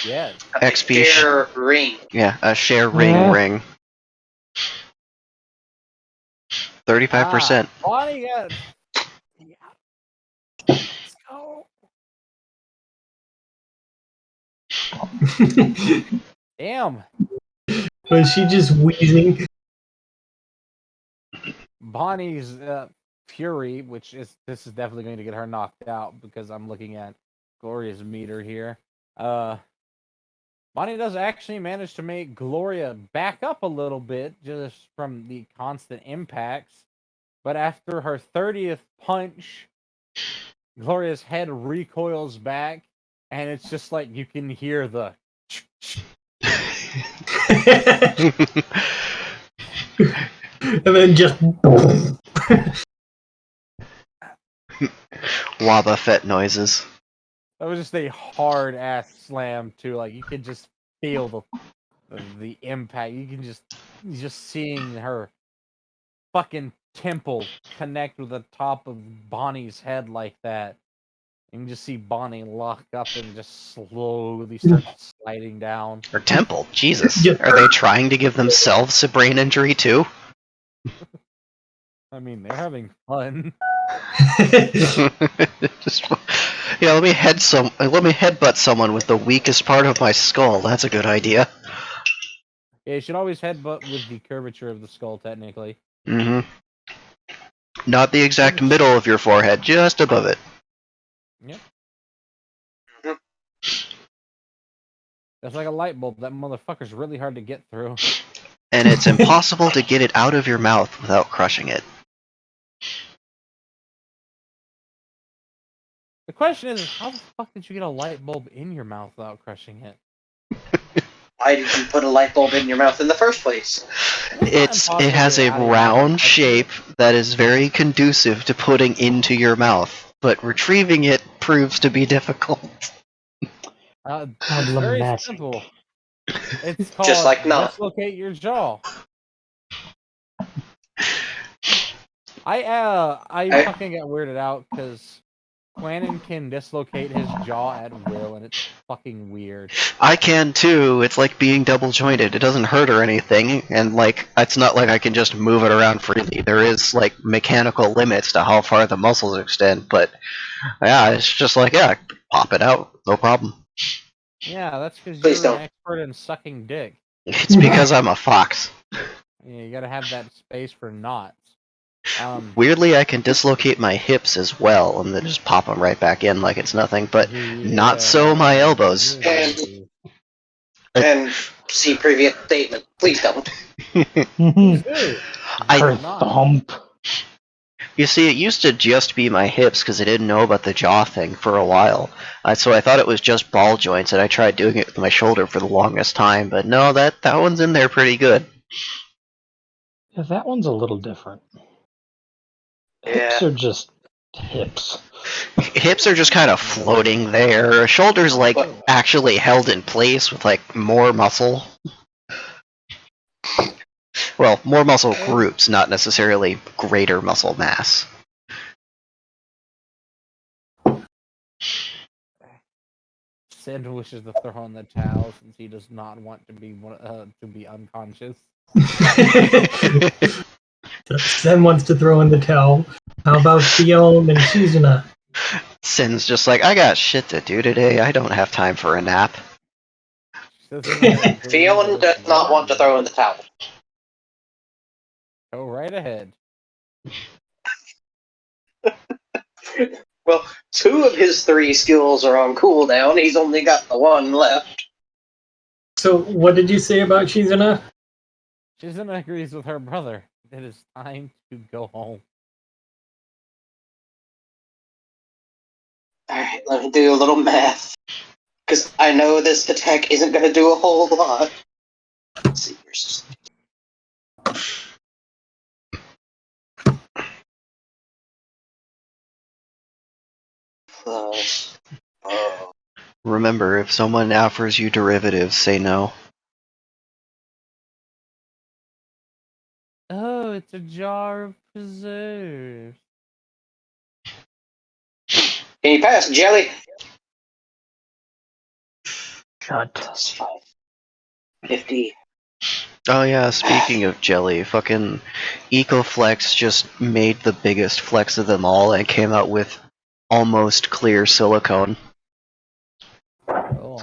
Yeah. XP Share ring. Yeah, a share ring Yeah. ring. 35%. Bonnie got. Yeah. Let's go. Damn. Was she just wheezing? Bonnie's fury, this is definitely going to get her knocked out because I'm looking at Gloria's meter here. Bonnie does actually manage to make Gloria back up a little bit just from the constant impacts. But after her 30th punch, Gloria's head recoils back, and it's just like you can hear the. And then just. Waba Fett noises. That was just a hard ass slam too. Like you could just feel the impact. You can just seeing her fucking temple connect with the top of Bonnie's head like that. You can just see Bonnie lock up and just slowly start sliding down. Or temple, Jesus. Are they trying to give themselves a brain injury too? I mean, they're having fun. Yeah, let me headbutt someone with the weakest part of my skull. That's a good idea. Yeah, you should always headbutt with the curvature of the skull, technically. Mm-hmm. Not the exact middle of your forehead, just above it. Yep. That's like a light bulb. That motherfucker's really hard to get through. and it's impossible to get it out of your mouth without crushing it. The question is, how the fuck did you get a light bulb in your mouth without crushing it? Why did you put a light bulb in your mouth in the first place? It has a round shape that is very conducive to putting into your mouth, but retrieving it proves to be difficult. It's very Problematic. simple. It's called Just like not. dislocate your jaw. I fucking got weirded out because Quanon can dislocate his jaw at will, and it's fucking weird. I can too. It's like being double jointed. It doesn't hurt or anything, and like it's not like I can just move it around freely. There is like mechanical limits to how far the muscles extend, but yeah, it's just like pop it out, no problem. Yeah, that's because Please you're don't. an expert in sucking dick. It's because I'm a fox. Yeah, you gotta have that space for knots. Weirdly, I can dislocate my hips as well, and then just pop them right back in like it's nothing. But not so my elbows. And see previous statement. Please don't. Her thump. You see, it used to just be my hips because I didn't know about the jaw thing for a while. So I thought it was just ball joints, and I tried doing it with my shoulder for the longest time. But no, that one's in there pretty good. Yeah, that one's a little different. Hips are just hips. Hips are just kind of floating there. Shoulders like actually held in place with like more muscle. Well, more muscle groups, not necessarily greater muscle mass. Sid wishes to throw in the towel since he does not want to be unconscious. Sen wants to throw in the towel. How about Fiona and Shizuna? Sin's just like, I got shit to do today. I don't have time for a nap. Fiona does not want to throw in the towel. Go right ahead. Well, 2 of his 3 skills are on cooldown. He's only got the 1 left. So, what did you say about Shizuna? Shizuna agrees with her brother. It is time to go home. Alright, let me do a little math. Because I know this attack isn't going to do a whole lot. Let's see. Plus. Oh. Remember, if someone offers you derivatives, say no. Oh, it's a jar of preserves. Can you pass, Jelly? Shut. Plus 5. 50. Oh yeah, speaking of jelly, fucking EcoFlex just made the biggest flex of them all and came out with almost clear silicone. Cool.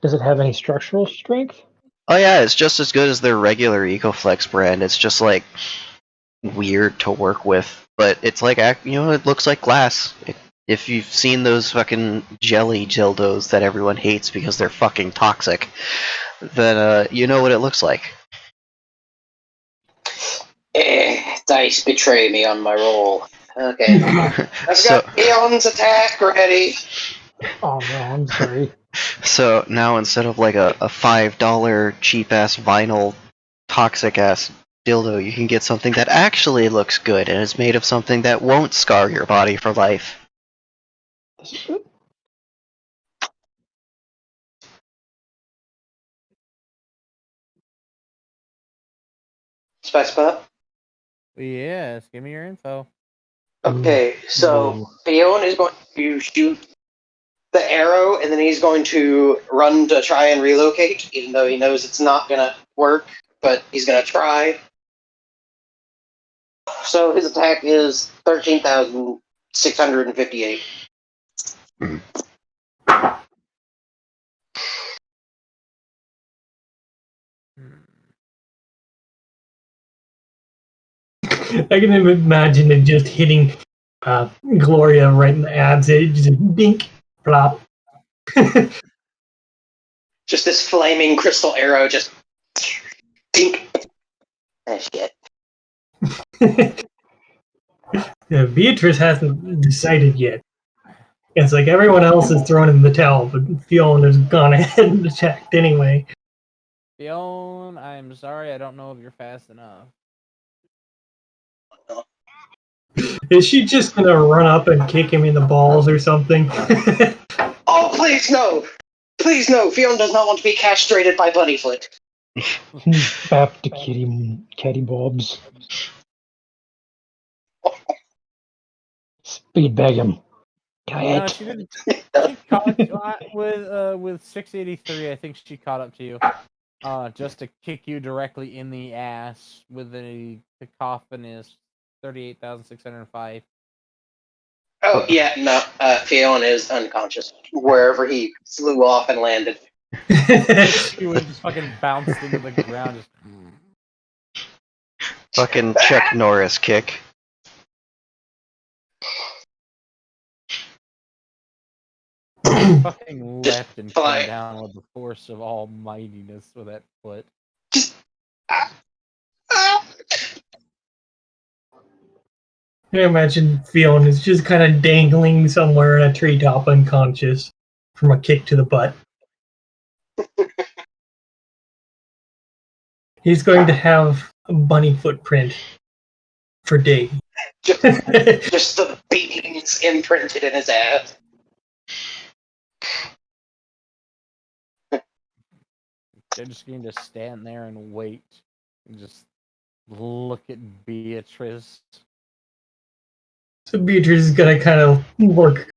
Does it have any structural strength? Oh yeah, it's just as good as their regular EcoFlex brand. It's just like weird to work with, but it's like, you know, it looks like glass. If you've seen those fucking jelly dildos that everyone hates because they're fucking toxic, then you know what it looks like. Dice betray me on my roll. Okay. I've got Eon's attack ready. Oh no, I'm sorry. So now instead of like a $5 cheap ass vinyl toxic ass dildo, you can get something that actually looks good and is made of something that won't scar your body for life. This is good. Spice Butt. Yes, give me your info. Okay, so Fiona is going to shoot the arrow, and then he's going to run to try and relocate, even though he knows it's not going to work, but he's going to try. So his attack is 13,658. I can imagine it just hitting Gloria right in the abs. It just dink, flop. Just this flaming crystal arrow just Dink. Ah, shit. Yeah, Beatrice hasn't decided yet. It's like everyone else is thrown in the towel, but Fiona has gone ahead and attacked anyway. Fiona, I'm sorry, I don't know if you're fast enough. Is she just gonna run up and kick him in the balls or something? Oh, please no! Please no! Fiona does not want to be castrated by Bunnyfoot. Bap to kitty bobs. Speed bag him. No, Quiet. she didn't. She caught with 683. I think she caught up to you. Just to kick you directly in the ass with a cacophonous 38,605. Oh, yeah, no. Fiona is unconscious. Wherever he flew off and landed. She would just fucking bounced into the ground. Just. Fucking Chuck Norris kick. Fucking leapt and came down with the force of almightiness with that foot. Just. I imagine Fiona's just kind of dangling somewhere in a treetop unconscious from a kick to the butt. He's going to have a bunny footprint for days. Just the beatings imprinted in his ass. They're just going to stand there and wait and just look at Beatrice. So Beatrice is going to kind of work.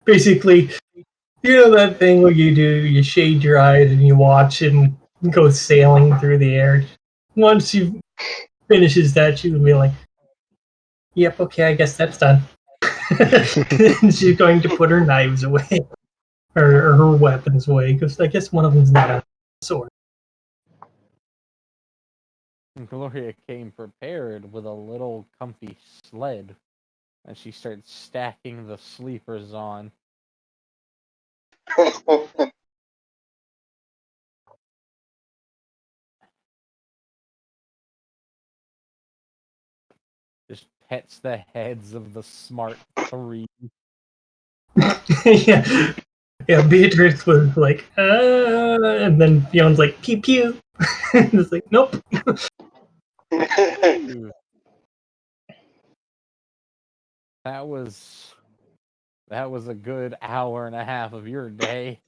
Basically, you know that thing where you shade your eyes and you watch him go sailing through the air? Once he finishes that, she will be like, yep, okay, I guess that's done. She's going to put her knives away. Or her weapons away, because I guess one of them's not a sword. Gloria came prepared with a little comfy sled, and she starts stacking the sleepers on. Just pets the heads of the smart three. Yeah. Yeah, Beatrice was like, and then Fiona's like, pew pew. It's like, nope. Ooh. That was a good hour and a half of your day.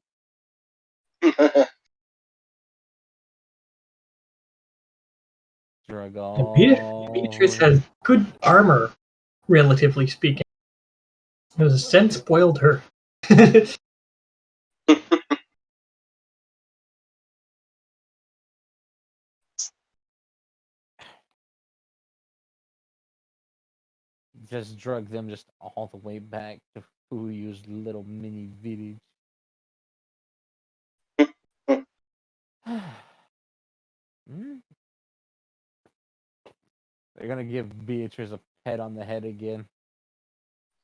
Dragon. Beatrice has good armor, relatively speaking. It was a sense spoiled her. Just drug them just all the way back to Fuyu's little mini village. Hmm? They're gonna give Beatrice a pet on the head again.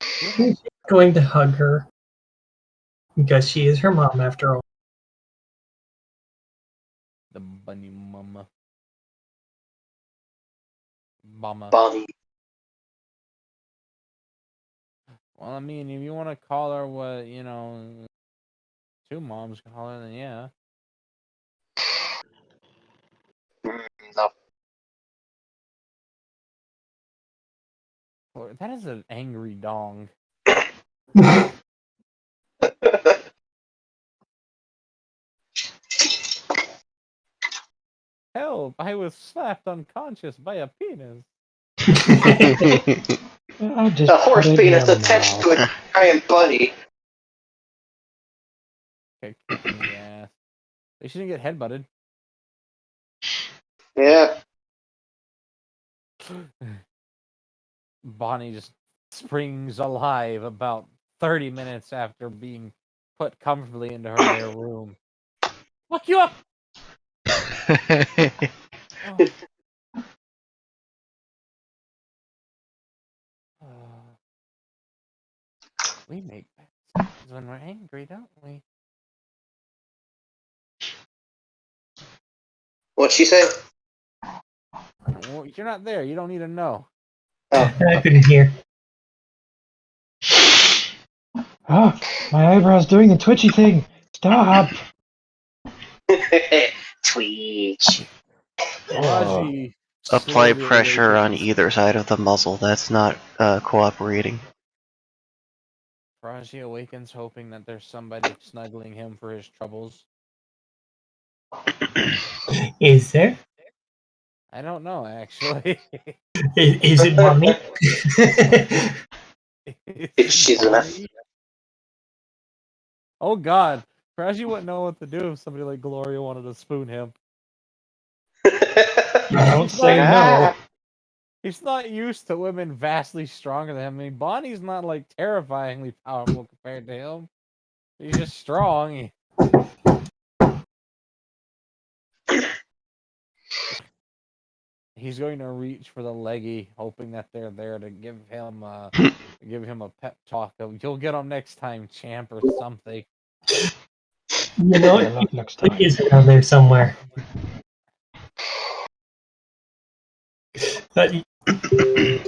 She's going to hug her because she is her mom after all. The bunny mama. Mama. Bonnie. Well, I mean, if you want to call her what, two moms call her, then yeah. No. Or, that is an angry dong. Help! I was slapped unconscious by a penis. A horse penis attached to a giant bunny. Okay, kick in the ass. They shouldn't get headbutted. Yeah. Bonnie just springs alive about 30 minutes after being put comfortably into their room. Fuck you up! Oh. We make bad sounds when we're angry, don't we? What'd she say? Well, you're not there. You don't need to know. Oh, I couldn't hear. Oh, my eyebrow's doing the twitchy thing. Stop. Twitch. Raji Apply slowly pressure on awakens. either side of the muzzle. That's not cooperating. Raji awakens, hoping that there's somebody snuggling him for his troubles. Is there? I don't know, actually. Is it mommy? It's Shizuna. Bonnie? Oh God, Raji wouldn't know what to do if somebody like Gloria wanted to spoon him. Don't say no. He's not used to women vastly stronger than him. I mean, Bonnie's not like terrifyingly powerful compared to him. He's just strong. He's going to reach for the leggy, hoping that they're there to give him a pep talk of "You'll get him next time, champ" or something. You know, Better luck next time. is around there somewhere. But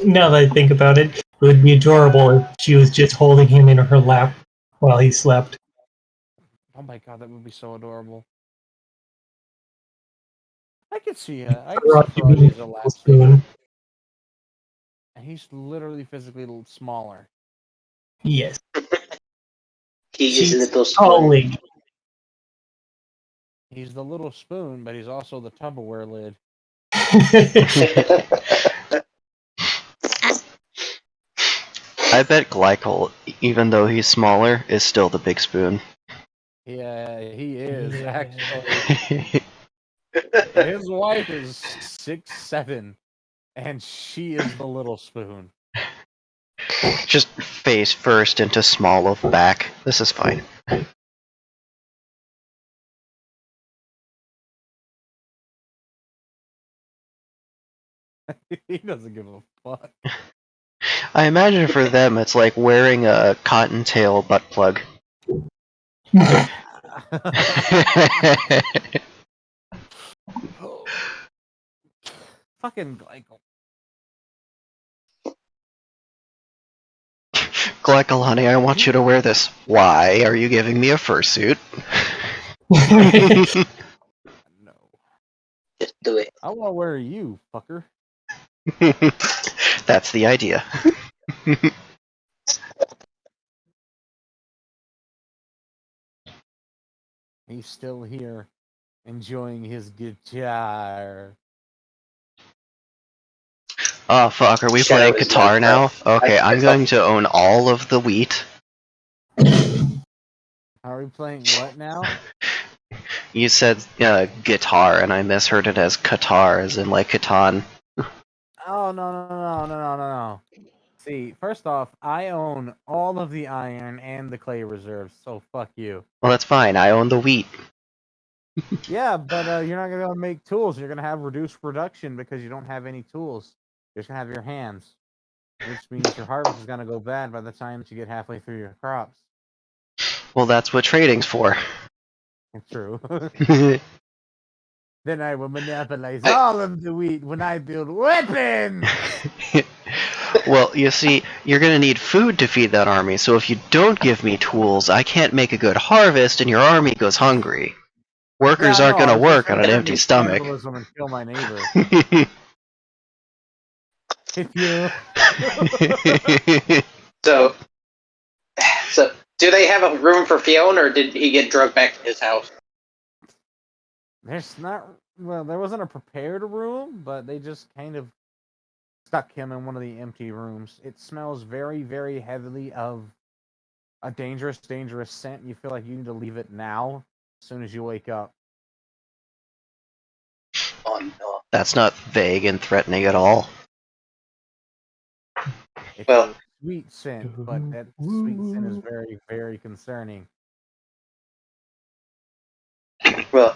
now that I think about it, it would be adorable if she was just holding him in her lap while he slept. Oh my God, that would be so adorable. I could see Faraji as a lap Spoon. and he's literally physically a little smaller. Yes. He is She's little spoon. calling. He's the little spoon, but he's also the Tupperware lid. I bet Glycol, even though he's smaller, is still the big spoon. Yeah, he is Yeah. actually. And his wife is 6'7", and she is the little spoon. Just face first into small of back. This is fine. He doesn't give a fuck. I imagine for them it's like wearing a cottontail butt plug. Fucking Glycol. Glycol, honey, I want you to wear this. Why are you giving me a fursuit? No. Just do it. I want to wear you, fucker. That's the idea. He's still here, enjoying his guitar. Oh fuck, are we Shadow playing is guitar now? Minecraft. Okay, I I'm going to own all of the wheat. Are we playing what now? You said guitar, and I misheard it as Qatar, as in like Catan. Oh, no. See, first off, I own all of the iron and the clay reserves, so fuck you. Well, that's fine. I own the wheat. Yeah, but you're not going to be able to make tools. You're going to have reduced production because you don't have any tools. You're just going to have your hands, which means your harvest is going to go bad by the time that you get halfway through your crops. Well, that's what trading's for. True. Then I will monopolize all of the wheat when I build weapons! Well, you see, you're gonna need food to feed that army, so if you don't give me tools, I can't make a good harvest and your army goes hungry. Workers aren't gonna work on an empty stomach. And kill my neighbor. If you... So, do they have a room for Fiona, or did he get drugged back to his house? There's not... Well, there wasn't a prepared room, but they just kind of stuck him in one of the empty rooms. It smells very, very heavily of a dangerous scent. You feel like you need to leave it now, as soon as you wake up. Oh no. That's not vague and threatening at all. It's Well- a sweet scent, but that sweet scent is very, very concerning. Well,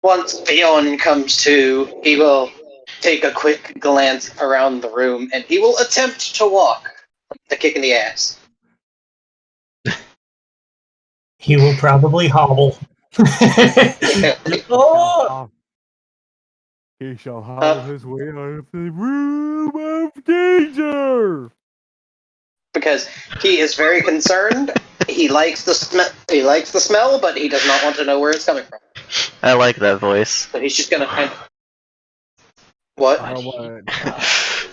once Fiona comes to, he will take a quick glance around the room, and he will attempt to walk. The kick in the ass. He will probably hobble. Oh! He shall hobble his way out of the room of danger. Because he is very concerned. He likes the smell. He likes the smell, but he does not want to know where it's coming from. I like that voice. So he's just gonna kind of. What? What?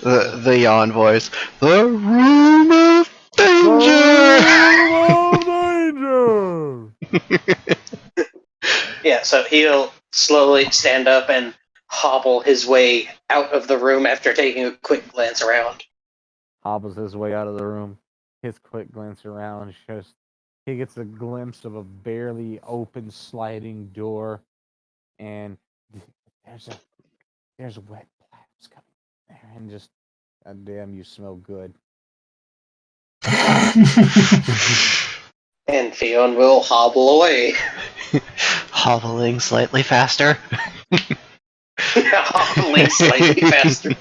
The yawn voice. The room of danger. Yeah, so he'll slowly stand up and hobble his way out of the room after taking a quick glance around. Hobbles his way out of the room. His quick glance around shows he gets a glimpse of a barely open sliding door, and there's wet blast coming there, and just God damn, you smell good. And Fionn will hobble away. Hobbling slightly faster. Hobbling slightly faster.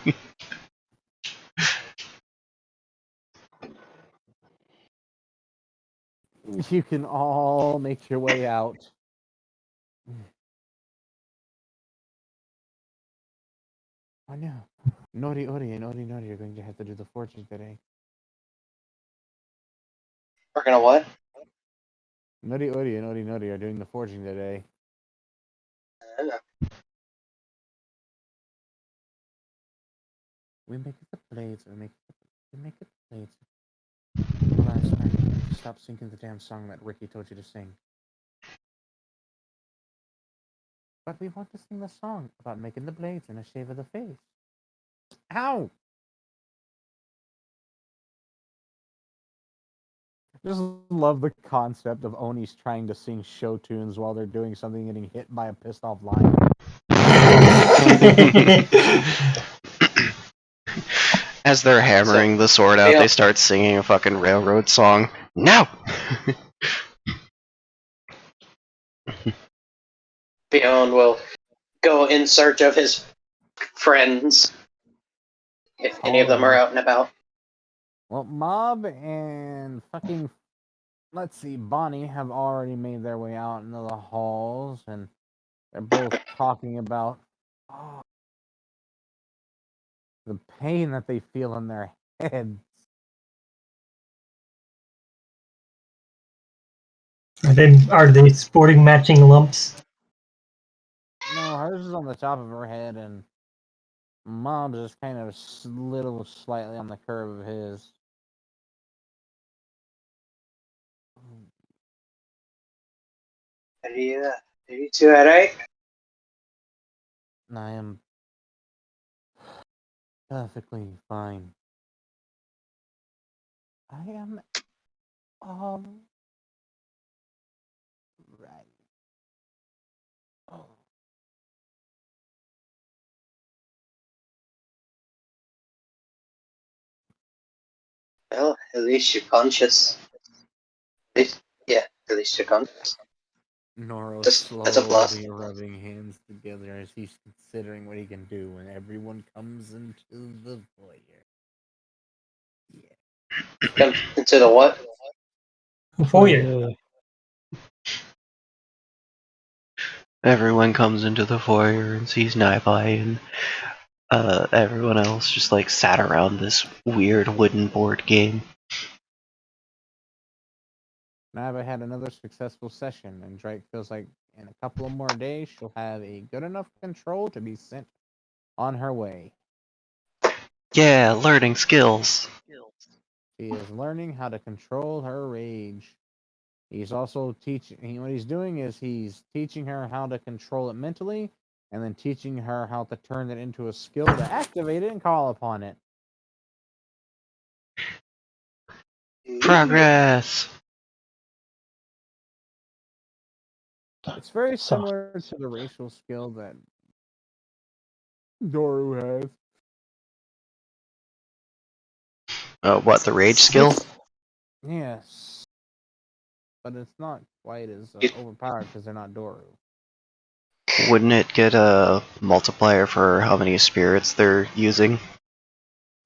You can all make your way out. Oh no. Nori Ori and Ori Nori are going to have to do the forging today. We're gonna what? Nori Ori and Ori Nori are doing the forging today. We make it the blades, we make it the blades. Last night, you need to stop singing the damn song that Ricky told you to sing. But we want to sing the song about making the blades and a shave of the face. Ow! Just love the concept of Onis trying to sing show tunes while they're doing something, getting hit by a pissed off lion. As they're hammering the sword out, they start singing a fucking railroad song. No! Fionn will go in search of his friends, if any of them are out and about. Well, Mob and fucking, let's see, Bonnie have already made their way out into the halls, and they're both talking about the pain that they feel in their heads. And then are they sporting matching lumps? No, hers is on the top of her head, and Mob's is kind of little slightly on the curve of his. Are you two alright? I am perfectly fine. I am all right. Oh. Well, at least you're conscious. At least you're conscious. Noro That's a plus. slowly rubbing hands together as he's considering what he can do when everyone comes into the foyer. Yeah. Come into the what? Foyer. Everyone comes into the foyer and sees Naibai, and everyone else just like sat around this weird wooden board game. Naiba had another successful session, and Drake feels like in a couple of more days she'll have a good enough control to be sent on her way. Yeah, learning skills. She is learning how to control her rage. He's also teaching. What he's doing is he's teaching her how to control it mentally, and then teaching her how to turn it into a skill to activate it and call upon it. Progress. It's very similar to the racial skill that Doru has. What, the rage skill? Yes. But it's not quite as overpowered because they're not Doru. Wouldn't it get a multiplier for how many spirits they're using?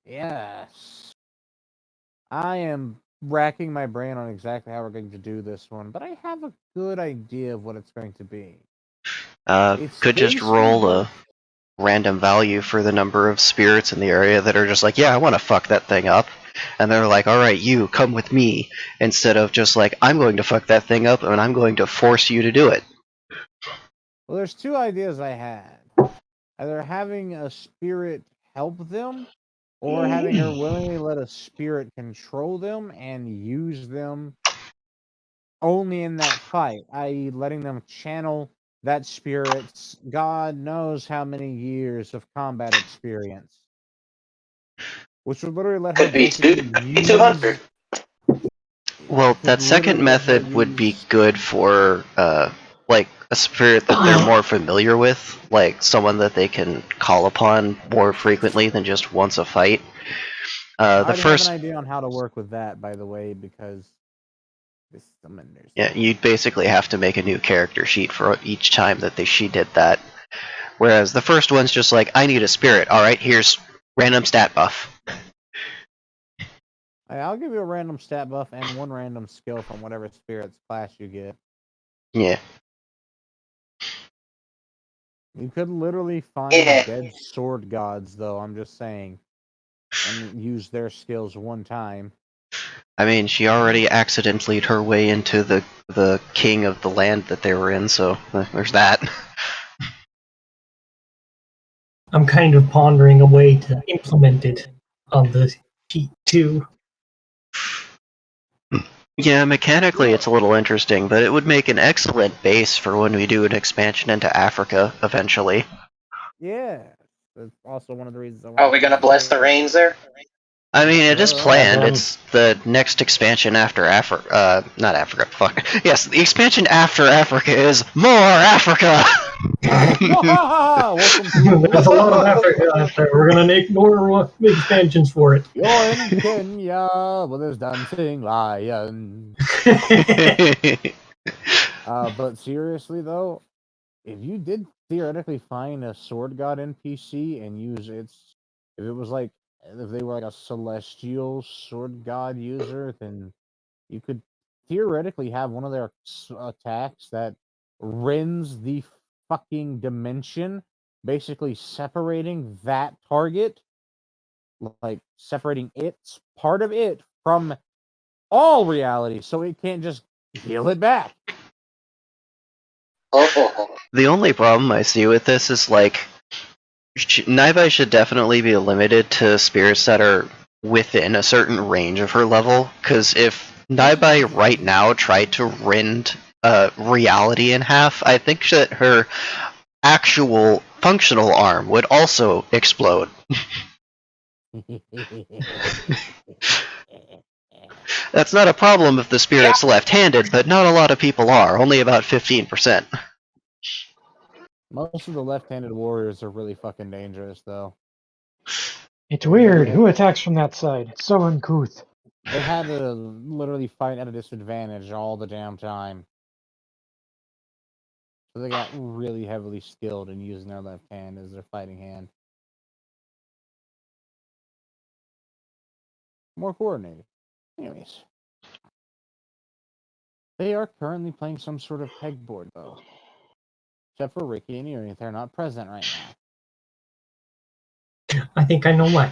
Yes. I am racking my brain on exactly how we're going to do this one, but I have a good idea of what it's going to be. Could just roll a random value for the number of spirits in the area that are just like, yeah, I want to fuck that thing up. And they're like, all right, you come with me, instead of just like, I'm going to fuck that thing up and I'm going to force you to do it. Well, there's two ideas I had. Either having a spirit help them, or having her willingly let a spirit control them and use them only in that fight, i.e., letting them channel that spirit's God knows how many years of combat experience. Which would literally let her Could be basically 200. Well, could that second literally let her method would be use- good for, like, a spirit that they're more familiar with, like someone that they can call upon more frequently than just once a fight. I The already have an first, idea on how to work with that, by the way, because this summoners. yeah, you'd basically have to make a new character sheet for each time that she did that. Whereas the first one's just like, I need a spirit. All right, here's random stat buff. I'll give you a random stat buff and one random skill from whatever spirit's class you get. Yeah. You could literally find Yeah. dead sword gods, though, I'm just saying, and use their skills one time. I mean, she already accidentally her way into the king of the land that they were in, so there's that. I'm kind of pondering a way to implement it on the sheet too. Yeah, mechanically it's a little interesting, but it would make an excellent base for when we do an expansion into Africa eventually. Yeah, that's also one of the reasons I want. Are we gonna bless the rains there? I mean, it is planned. them. It's the next expansion after Africa. Not Africa. Fuck. Yes, the expansion after Africa is more Africa. Welcome to There's a lot of Africa out there. We're gonna make more expansions for it. You're in Kenya, where there's dancing lions. But seriously though, if you did theoretically find a sword god NPC and use its, if it was like, if they were like a celestial sword god user, then you could theoretically have one of their attacks that rends the fucking dimension, basically separating that target, like separating its part of it from all reality, so it can't just heal it back. Oh. The only problem I see with this is like, Naibai should definitely be limited to spirits that are within a certain range of her level, because if Naibai right now tried to rend reality in half, I think that her actual functional arm would also explode. That's not a problem if the spirit's left-handed, but not a lot of people are, only about 15%. Most of the left-handed warriors are really fucking dangerous, though. It's weird. Who attacks from that side? It's so uncouth. They had to literally fight at a disadvantage all the damn time. So they got really heavily skilled in using their left hand as their fighting hand. More coordinated. Anyways. They are currently playing some sort of pegboard, though. Except for Ricky and Yuri, they're not present right now. I think I know why.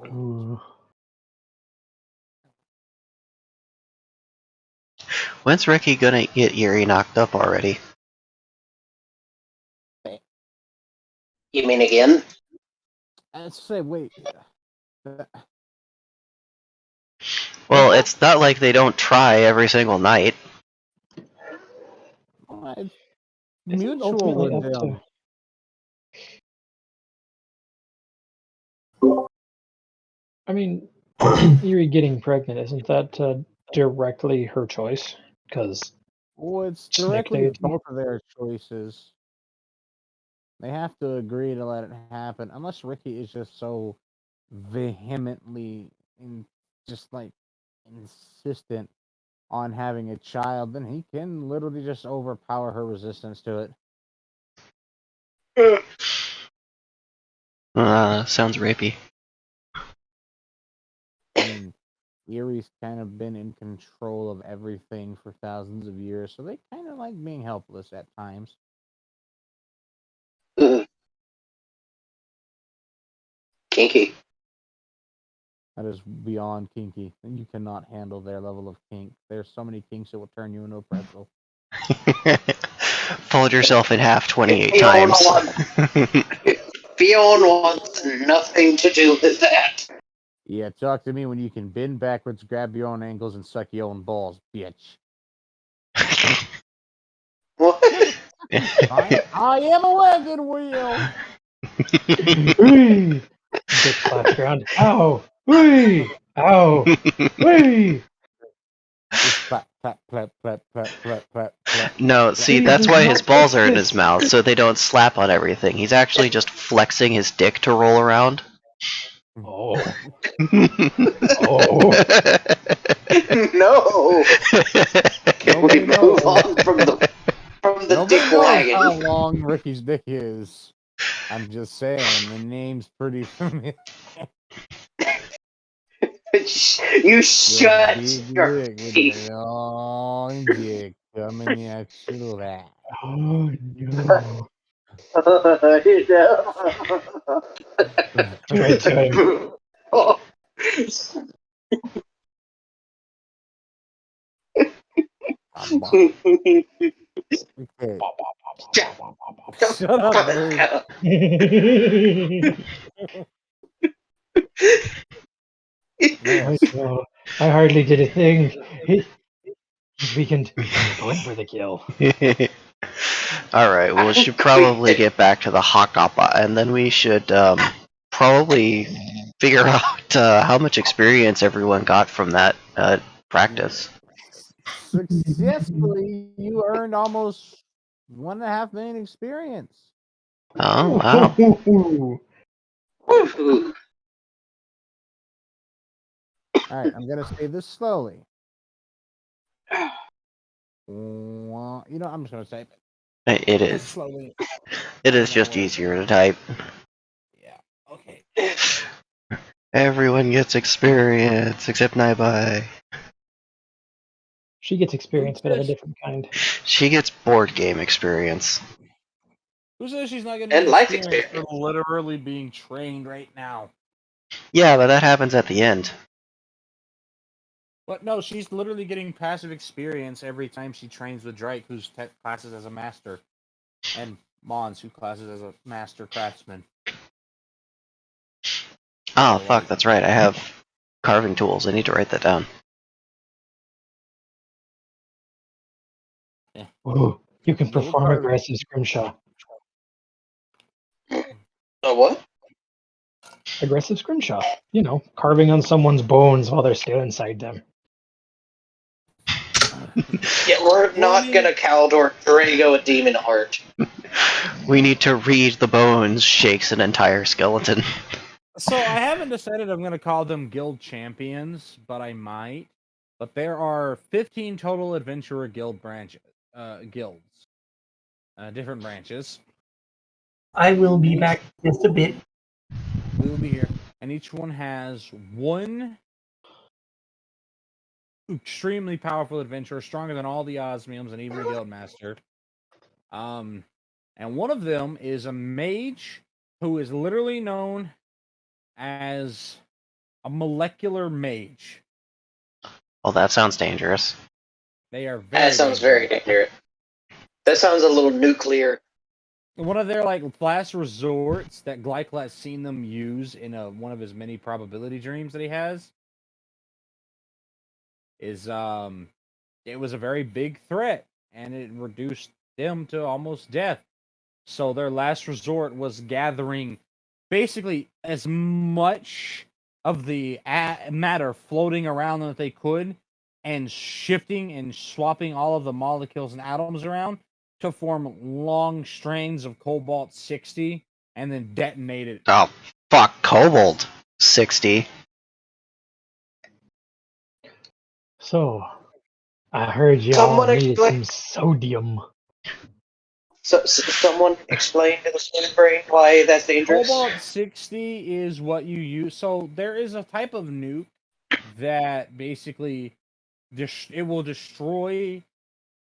Ooh. When's Ricky gonna get Yuri knocked up already? You mean again? Let's say, wait. Well, it's not like they don't try every single night. It's Isn't it mutual ultimately with up them. I mean, Yuri getting pregnant, isn't that directly her choice? Because Well, it's snake directly deity. both of their choices. They have to agree to let it happen, unless Ricky is just so vehemently, just like insistent on having a child, then he can literally just overpower her resistance to it. Sounds rapey. I mean, Erie's kind of been in control of everything for thousands of years, so they kind of like being helpless at times. Kinky. That is beyond kinky. You cannot handle their level of kink. There's so many kinks it will turn you into a pretzel. Fold yourself in half 28 Fiona times. Fiona wants nothing to do with that. Yeah, talk to me when you can bend backwards, grab your own ankles, and suck your own balls, bitch. What? I am a wagon wheel. Whee! Dick slaps ground. Ow! Whee! Ow! Whee! Just clap, clap, clap, clap, clap, clap, clap, clap. No, see, He that's does why not his balls like are in this. his mouth, so they don't slap on everything. He's actually just flexing his dick to roll around. Oh. Oh. No. Can we Nobody knows. move on from the Nobody dick knows wagon? how long Ricky's dick is. I'm just saying, the name's pretty familiar. You shut Big your dick with teeth. a long dick coming at you that. Oh no. Do it to him. Oh. Okay. Shut Shut up, bird. up. Man, Oh no. I hardly did a thing. He weakened. Go in for the kill. Alright, well, we should probably get back to the Hakapa, and then we should probably figure out how much experience everyone got from that practice. successfully, you earned almost 1.5 million experience. Oh, wow. Woohoo. All right, I'm gonna say this slowly. Well, I'm just gonna say It this is. slowly. It is just easier to type. Yeah. Okay. Everyone gets experience, except Naibai. She gets experience, but of a different kind. She gets board game experience. Who says she's not getting And life experience experience. for literally being trained right now? Yeah, but that happens at the end. But no, she's literally getting passive experience every time she trains with Drake, who's classes as a master, and Mons, who classes as a master craftsman. Oh, fuck, that's right. I have carving tools. I need to write that down. Ooh, you can Little perform carving. aggressive scrimshaw. What? Aggressive scrimshaw. You know, carving on someone's bones while they're still inside them. Yeah, we're not gonna Caldor Drago a demon heart. We need to read the bones, shakes an entire skeleton. So I haven't decided I'm going to call them guild champions, but I might. But there are 15 total adventurer guilds, different branches. I will be back in just a bit. We will be here, and each one has one extremely powerful adventurer, stronger than all the osmiums and even the guild master. And one of them is a mage who is literally known as a molecular mage. Well, that sounds dangerous. They are very. That sounds very dangerous. That sounds a little nuclear. One of their last resorts that Glycol has seen them use in one of his many probability dreams that he has is it was a very big threat and it reduced them to almost death. So their last resort was gathering basically as much of the matter floating around that they could and shifting and swapping all of the molecules and atoms around to form long strains of cobalt-60 and then detonate it. Oh, fuck, Cobalt 60. So, I heard y'all Someone needed explain. some sodium. So someone explain to the Spin Brain why that's dangerous. Cobalt-60 is what you use. So there is a type of nuke that basically it will destroy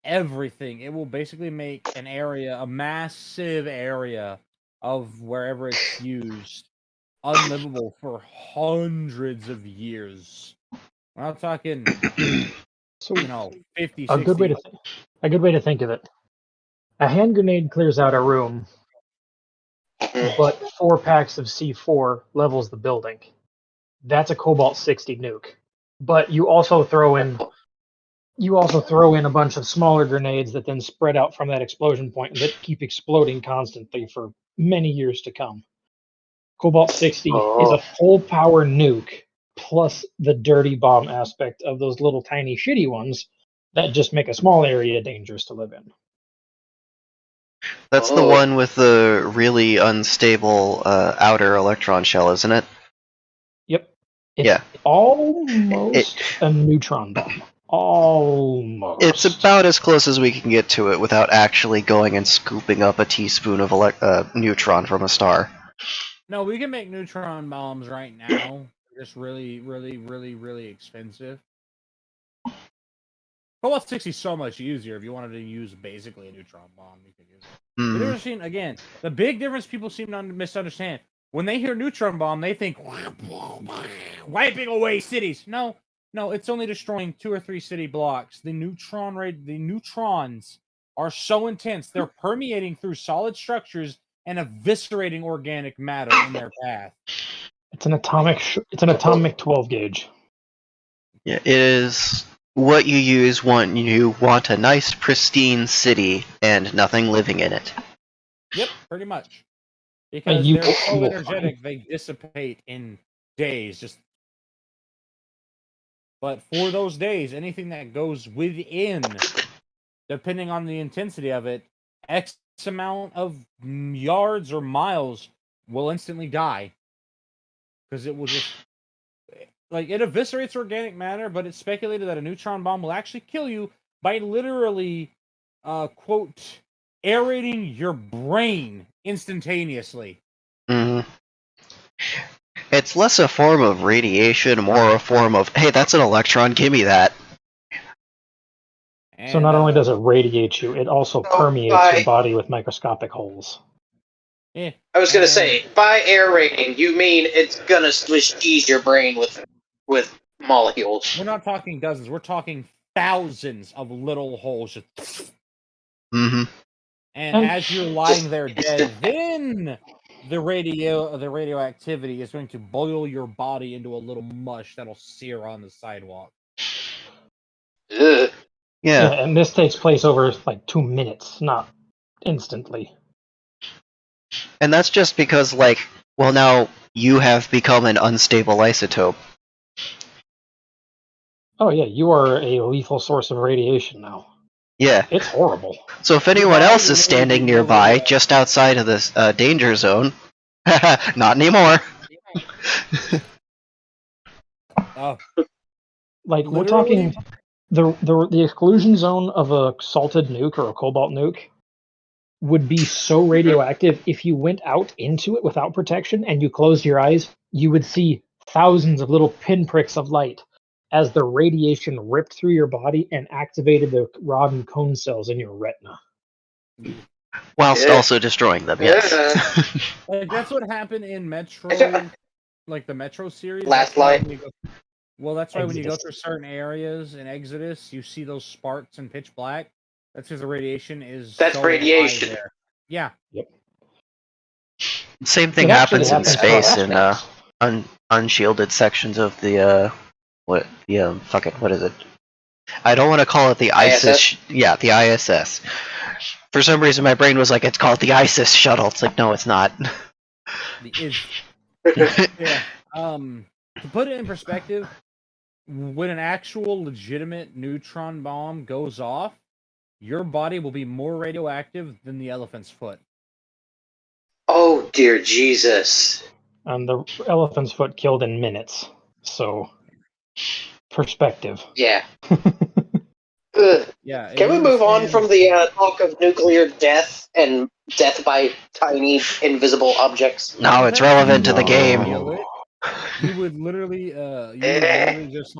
everything. It will basically make a massive area of wherever it's used, unlivable for hundreds of years. We're not talking, So 50, a good 60. a good way to think of it. A hand grenade clears out a room, but 4 packs of C4 levels the building. That's a Cobalt 60 nuke. But you also throw in a bunch of smaller grenades that then spread out from that explosion point that keep exploding constantly for many years to come. Cobalt 60 is a full power nuke plus the dirty bomb aspect of those little tiny shitty ones that just make a small area dangerous to live in. That's the one with the really unstable outer electron shell, isn't it? Yep. It's Yeah. almost a neutron bomb. Almost. It's about as close as we can get to it without actually going and scooping up a teaspoon of neutron from a star. No, we can make neutron bombs right now. They're just really, really, really, really expensive. Cobalt 60 is so much easier. If you wanted to use basically a neutron bomb, you could use it. Mm. But there's again, the big difference people seem to misunderstand. When they hear neutron bomb, they think wiping away cities. No, it's only destroying 2 or 3 city blocks. The neutrons are so intense; they're permeating through solid structures and eviscerating organic matter in their path. It's an atomic 12 gauge. Yeah, it is what you use when you want a nice, pristine city and nothing living in it. Yep, pretty much. Because they're so energetic, they dissipate in days. But for those days, anything that goes within, depending on the intensity of it, X amount of yards or miles will instantly die. Because it will just... it eviscerates organic matter, but it's speculated that a neutron bomb will actually kill you by literally, quote, aerating your brain instantaneously. Mm-hmm. It's less a form of radiation, more a form of, hey, that's an electron, give me that. So not only does it radiate you, it also permeates your body with microscopic holes. I was going to say, by aerating, you mean it's going to squeeze your brain with molecules. We're not talking dozens. We're talking thousands of little holes. Mm-hmm. And as you're lying there dead, then the radioactivity is going to boil your body into a little mush that'll sear on the sidewalk. Ugh. Yeah. And this takes place over 2 minutes, not instantly. And that's just because, now you have become an unstable isotope. Oh yeah, you are a lethal source of radiation now. Yeah. It's horrible. So if anyone else is standing nearby, just outside of this danger zone, not anymore. We're talking the exclusion zone of a salted nuke or a cobalt nuke would be so radioactive if you went out into it without protection and you closed your eyes, you would see thousands of little pinpricks of light as the radiation ripped through your body and activated the rod and cone cells in your retina. Whilst also destroying them, yes. That's what happened in Metro, the Metro series. Last Light. That's why when you go through certain areas in Exodus, you see those sparks in pitch black. That's because the radiation is. That's so radiation. There. Yeah. Yep. Same thing happens in space in unshielded sections of the what is it? I don't want to call it the ISS. Yeah, the ISS. For some reason, my brain was like, it's called the ISIS shuttle. It's like, no, it's not. Yeah. To put it in perspective, when an actual legitimate neutron bomb goes off, your body will be more radioactive than the elephant's foot. Oh, dear Jesus. And the elephant's foot killed in minutes. So, perspective. Yeah. Yeah. Can we move on from the talk of nuclear death and death by tiny invisible objects? No, it's relevant to the game. You would literally, just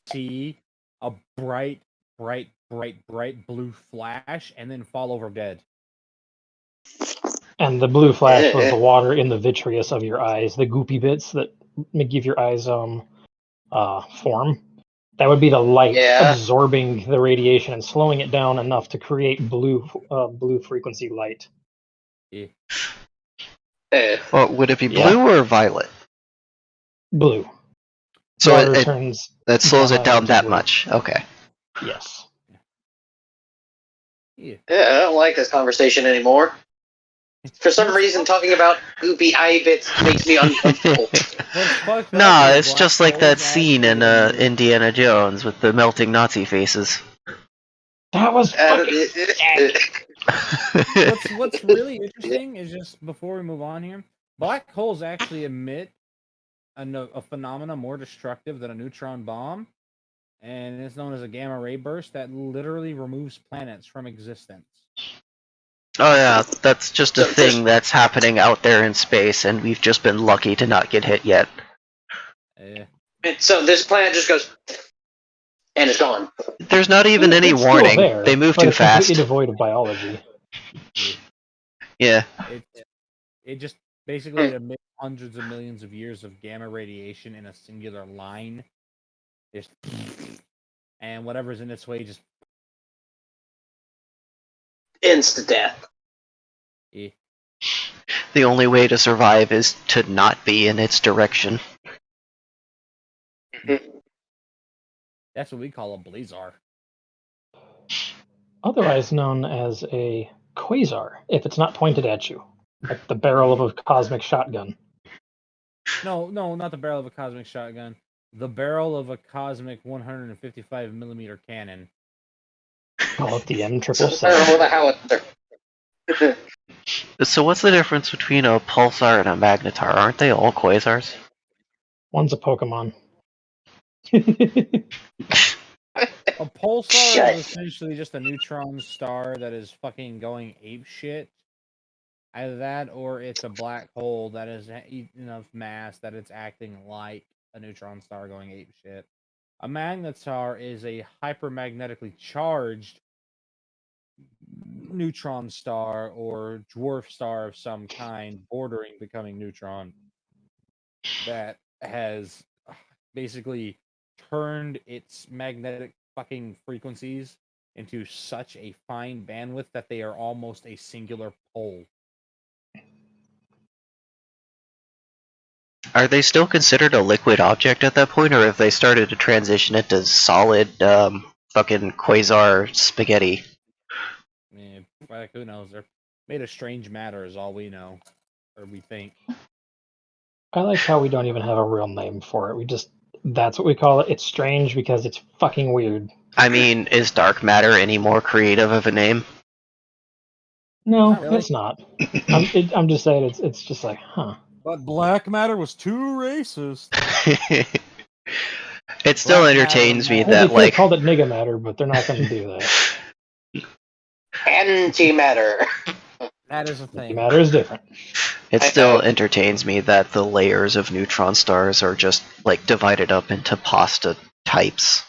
see a bright blue flash and then fall over dead. And the blue flash was the water in the vitreous of your eyes, the goopy bits that give your eyes form. That would be the light Yeah. absorbing the radiation and slowing it down enough to create blue frequency light. Yeah. Well, would it be Yeah. blue or violet? Blue. So Water it turns slows it gamma down into that blue. much. Okay. Yes. Yeah. Yeah, I don't like this conversation anymore. For some reason, talking about goopy eye bits makes me uncomfortable. What's fucked up No, is it's black just like that holes scene in actually emit- Indiana Jones with the melting Nazi faces. That was fucking sick. What's really interesting is just before we move on here, black holes actually emit a phenomena more destructive than a neutron bomb, and it's known as a gamma ray burst that literally removes planets from existence. Oh yeah, that's just a So thing that's happening out there in space, and we've just been lucky to not get hit yet. So this planet just goes and it's gone. There's not even any It's still warning. there, They move but too it's completely fast. devoid of biology. Yeah. It just basically emits hundreds of millions of years of gamma radiation in a singular line. Just and whatever's in its way just Instant death. eh. The only way to survive is to not be in its direction. That's what we call a blazar. Otherwise known as a quasar, if it's not pointed at you, like the barrel of a cosmic shotgun. No, not the barrel of a cosmic shotgun. The barrel of a cosmic 155 millimeter cannon. Call it the I don't know M777. the howitzer. So what's the difference between a pulsar and a magnetar? Aren't they all quasars? One's a Pokemon. A pulsar Shut. is essentially just a neutron star that is fucking going ape shit. Either that, or it's a black hole that is enough mass that it's acting like a neutron star going ape shit. A magnetar is a hypermagnetically charged neutron star or dwarf star of some kind, bordering becoming neutron, that has basically turned its magnetic fucking frequencies into such a fine bandwidth that they are almost a singular pole. Are they still considered a liquid object at that point, or have they started to transition into solid, fucking quasar spaghetti? Fuck, who knows? They're made of strange matter, is all we know, or we think. I like how we don't even have a real name for it. That's what we call it. It's strange because it's fucking weird. I mean, is dark matter any more creative of a name? No, Not really. it's not. I'm just saying it's just like, huh. But black matter was too racist. It still Black matter entertains me and Well, they that, could have like, called it nigga matter, but they're not going to do that. Antimatter. that is a thing. Matter is different. it I still know. entertains me that the layers of neutron stars are just, like, divided up into pasta types.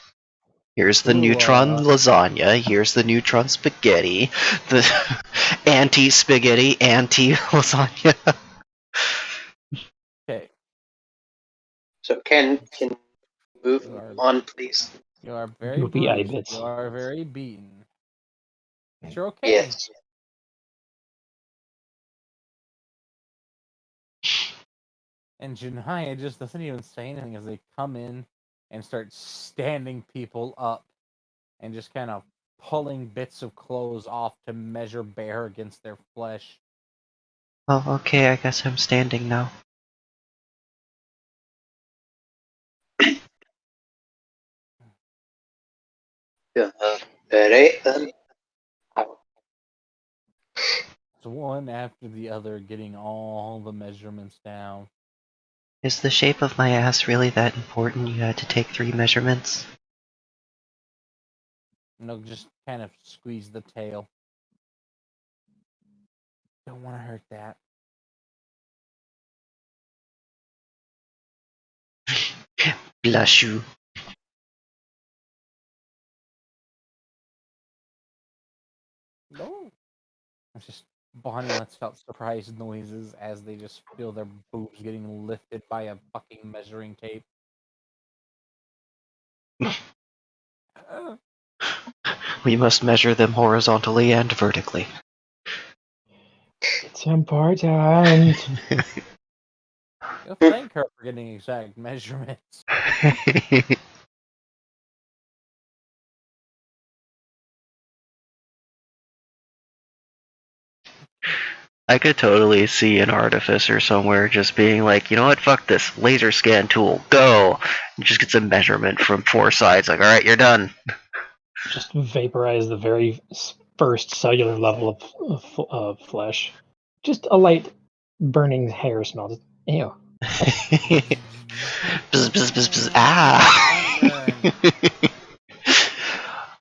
Here's the Ooh, neutron lasagna, here's the neutron spaghetti, the anti-spaghetti, anti-lasagna. Okay, So can move you are on, please? you are very Goopy eye bruised. bits. You are very beaten. But you're okay. Yes. And Janaya just doesn't even say anything as they come in and start standing people up and just kind of pulling bits of clothes off to measure bare against their flesh. Oh, okay, I guess I'm standing now. Alright then. It's one after the other, getting all the measurements down. Is the shape of my ass really that important? You had to take 3 measurements? And they'll just kind of squeeze the tail. Don't want to hurt that. Bless you. No. It's just Bonnie lets out surprised noises as they just feel their boobs getting lifted by a fucking measuring tape. We must measure them horizontally and vertically. It's important. You'll thank her for getting exact measurements. I could totally see an artificer somewhere just being like, you know what, fuck this, laser scan tool, go! And just gets a measurement from 4 sides, like, alright, you're done. Just vaporize the very first cellular level of flesh. Just a light burning hair smell. Just, ew. Bzz, bzz, bzz, bzz, ah!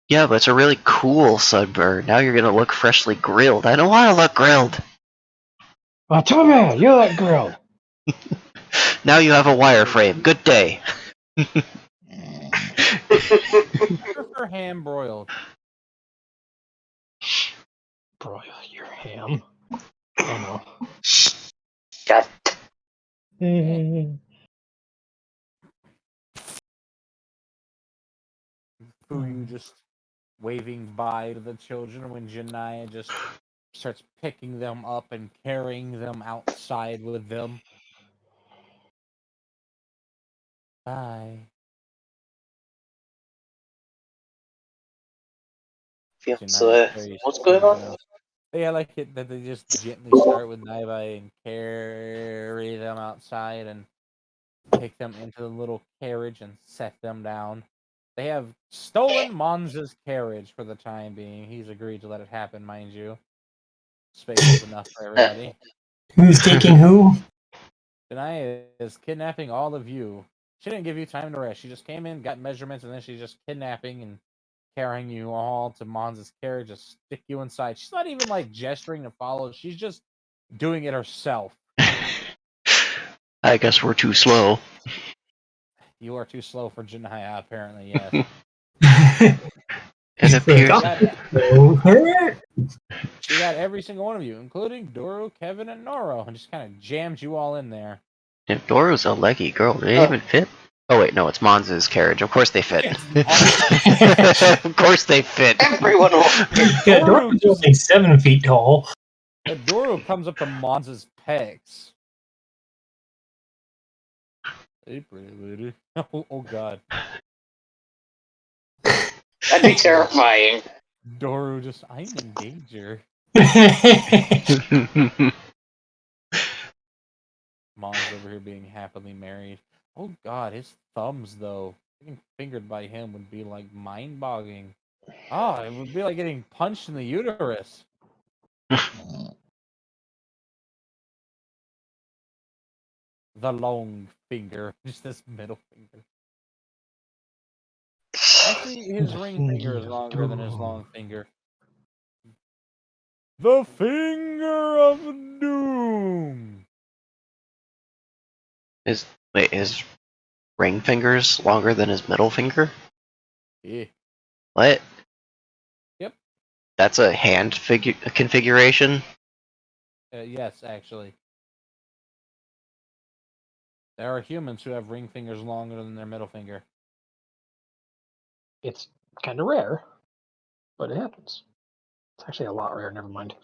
Yeah, but it's a really cool sunburn. Now you're gonna look freshly grilled. I don't wanna look grilled! Oh, Tommy, you look grilled. Now you have a wireframe. Good day. Prefer ham broiled. Broil your ham. Oh Shut. no. Fuyu just waving bye to the children when Janaya just starts picking them up and carrying them outside with them. Bye. Janaya's very What's going on? sweet. Yeah, I like it that they just gently start with Naibai and carry them outside and take them into the little carriage and set them down. They have stolen Monza's carriage for the time being. He's agreed to let it happen, mind you. Space is enough for everybody. Who's taking who? Janaya is kidnapping all of you. She didn't give you time to rest. She just came in, got measurements, and then she's just kidnapping and carrying you all to Monza's carriage to stick you inside. She's not even like gesturing to follow. She's just doing it herself. I guess we're too slow. You are too slow for Janaya, apparently, yes. It appears. She got every single one of you, including Doro, Kevin, and Noro, and just kind of jammed you all in there. If Doro's a leggy girl, do they even fit? Oh wait, no, it's Monza's carriage. Of course they fit. Of course they fit. Everyone will. Yeah, Doro's only 7 feet tall. Doro comes up to Monza's pecs. Hey, pretty lady. Oh god. That'd be terrifying. Doro just, I'm in danger. Mom's over here being happily married. Oh god, his thumbs though. Getting fingered by him would be like mind-boggling. Oh, it would be like getting punched in the uterus. The long finger. Just this middle finger. Actually, his ring finger is longer than his long finger. The finger of doom. His ring finger's longer than his middle finger? Yeah. What? Yep. That's a hand configuration? Yes, actually. There are humans who have ring fingers longer than their middle finger. It's kind of rare, but it happens. It's actually a lot rare. Never mind.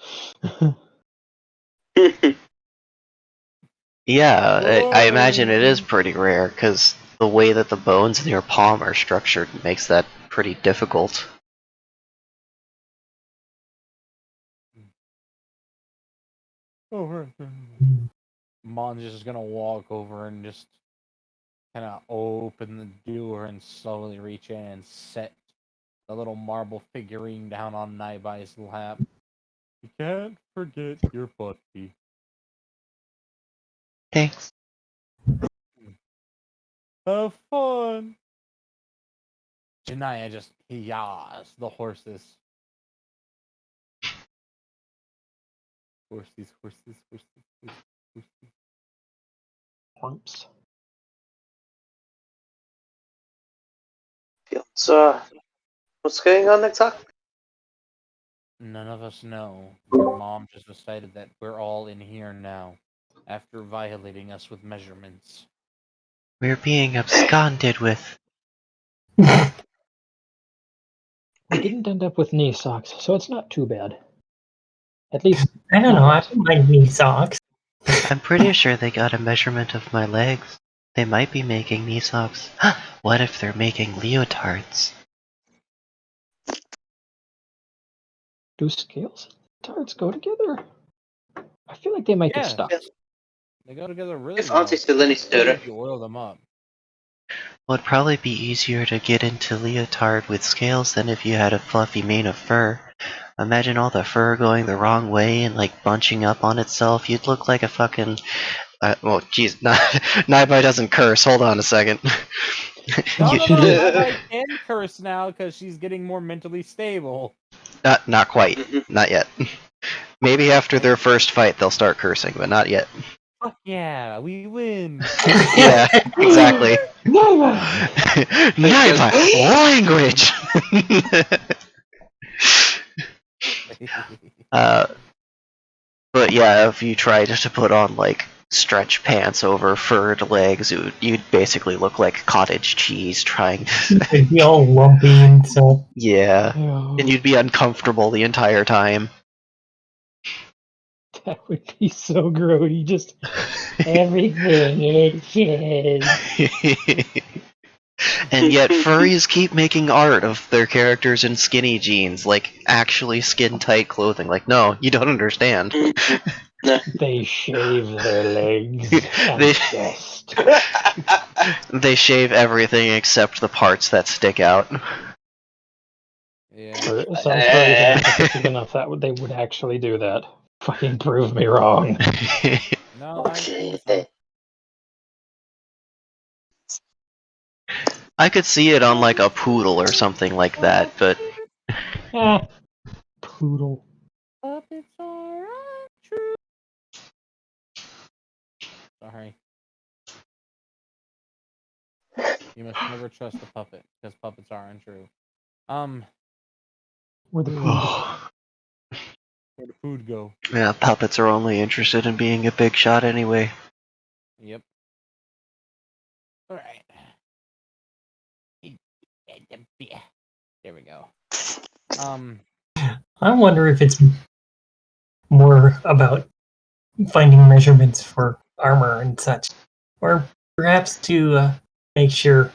Yeah, I imagine it is pretty rare, because the way that the bones in your palm are structured makes that pretty difficult. Oh, Mon's just gonna walk over and just kind of open the door and slowly reach in and set the little marble figurine down on Naibai's lap. You can't forget your buddy. Thanks. Have fun. Janaya just yaws the horses. Horses. Whoops. So, what's going on next talk? None of us know. Your mom just decided that we're all in here now, after violating us with measurements. We're being absconded with. We didn't end up with knee socks, so it's not too bad. At least, I don't know. I don't mind knee socks. I'm pretty sure they got a measurement of my legs. They might be making knee socks. What if they're making leotards? do scales and tarts go together? I feel like they might get Yeah, stuck. they go together really If well. Auntie Selene stood If it. you oil them up. Well, it'd probably be easier to get into leotard with scales than if you had a fluffy mane of fur. Imagine all the fur going the wrong way and like bunching up on itself. You'd look like a fucking. Well, jeez, Naibai doesn't curse. Hold on a second. No, You- no, no, I can curse now because she's getting more mentally stable. Not quite. Mhm. Not yet. Maybe after their first fight they'll start cursing, but not yet. Fuck yeah, we win. Yeah, exactly. Never! Naibai, language! uh, but yeah, if you tried to put on like stretch pants over furred legs, you'd basically look like cottage cheese trying to. It'd be all lumpy and stuff. Yeah, Oh, and you'd be uncomfortable the entire time. that would be so grody. Just everything itches. And yet furries keep making art of their characters in skinny jeans, like actually skin tight clothing. Like, no, you don't understand. They shave their legs and They- chest. They shave everything except the parts that stick out. Yeah. Some furries are empathetic enough that they would actually do that. Fucking prove me wrong. No, I've seen some. I could see it on like a poodle or something like that, but Ah, poodle. Puppets are untrue. Sorry. You must never trust a puppet, because puppets are untrue. Where the poodle. Where'd the food go? yeah, puppets are only interested in being a big shot anyway. Yep. Alright. There we go. I wonder if it's more about finding measurements for armor and such, or perhaps to make sure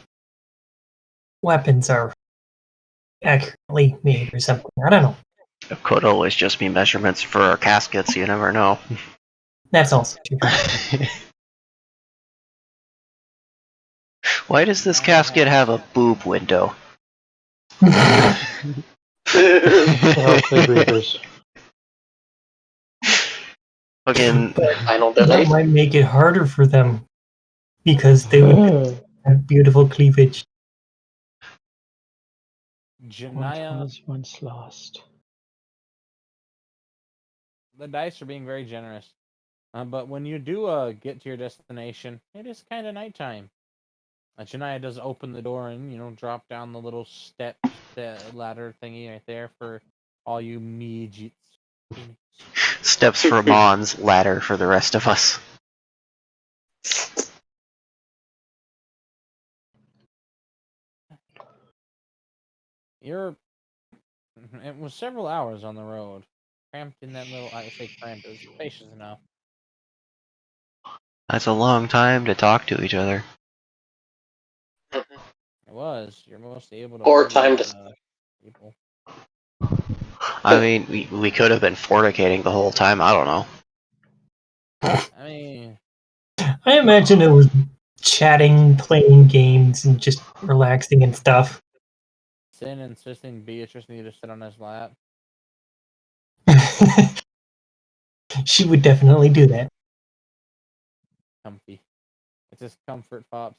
weapons are accurately made or something. I don't know. It could always just be measurements for our caskets, you never know. That's also true. Why does this casket have a boob window? To help the grievers. Fucking Final That delete. might make it harder for them because they would have beautiful cleavage. What Janaya, was once lost. the dice are being very generous. But when you do get to your destination, it is kind of nighttime. Janaya does open the door and, drop down the little step ladder thingy right there for all you midgets. steps for Mons, ladder for the rest of us. It was several hours on the road. Cramped in that little, I say cramped, it was spacious enough. That's a long time to talk to each other. It was. You're mostly able to Or play time with, to- people. I mean, we could have been fornicating the whole time, I don't know. I mean, I imagine it was chatting, playing games, and just relaxing and stuff. Sin insisting Beatrice needed to sit on his lap. She would definitely do that. Comfy. It's just comfort pops.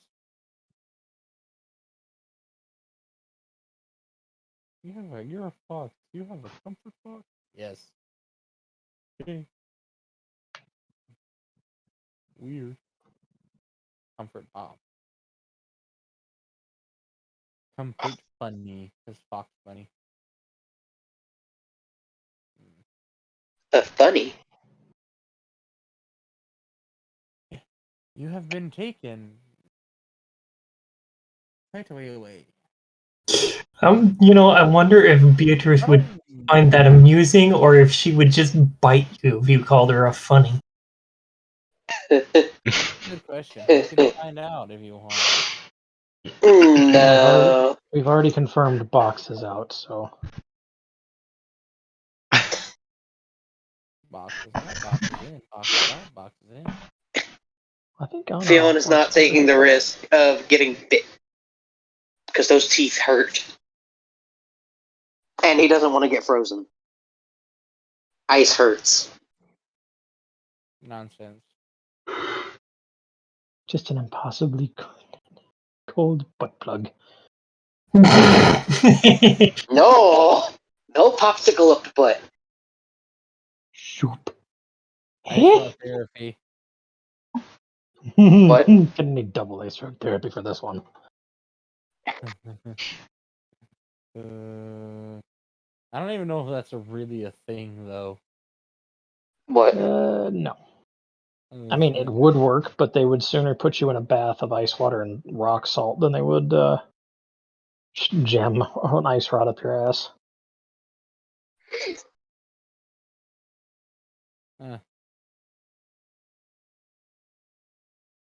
You're a fox. You have a comfort box? Yes. Okay. Weird. Comfort pop. Comfort funny. Because fox funny. Funny. You have been taken. Right away. I wonder if Beatrice would find that amusing, or if she would just bite you if you called her a funny. Good question. We can find out if you want. No. We've already confirmed Box is out, so Boxes out, boxes in, boxes out, boxes in. I think Anna Fiona's works not taking better. the risk of getting bit. Because those teeth hurt. And he doesn't want to get frozen. Ice hurts. Nonsense. Just an impossibly cold butt plug. No! No popsicle up the butt. Shoop. Ice rock therapy. What? Gonna need double ice rock therapy for this one. I don't even know if that's really a thing, though. What? No. I mean, it would work, but they would sooner put you in a bath of ice water and rock salt than they would jam an ice rod up your ass.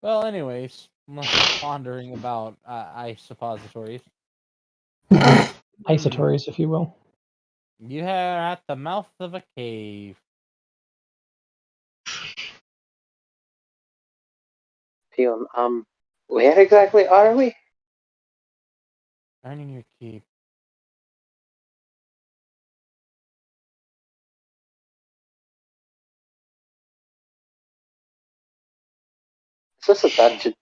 Well, anyways, I'm pondering about ice suppositories. Isotories, if you will. You are at the mouth of a cave. Fiona, where exactly are we? Earning your keep. Is this a dungeon?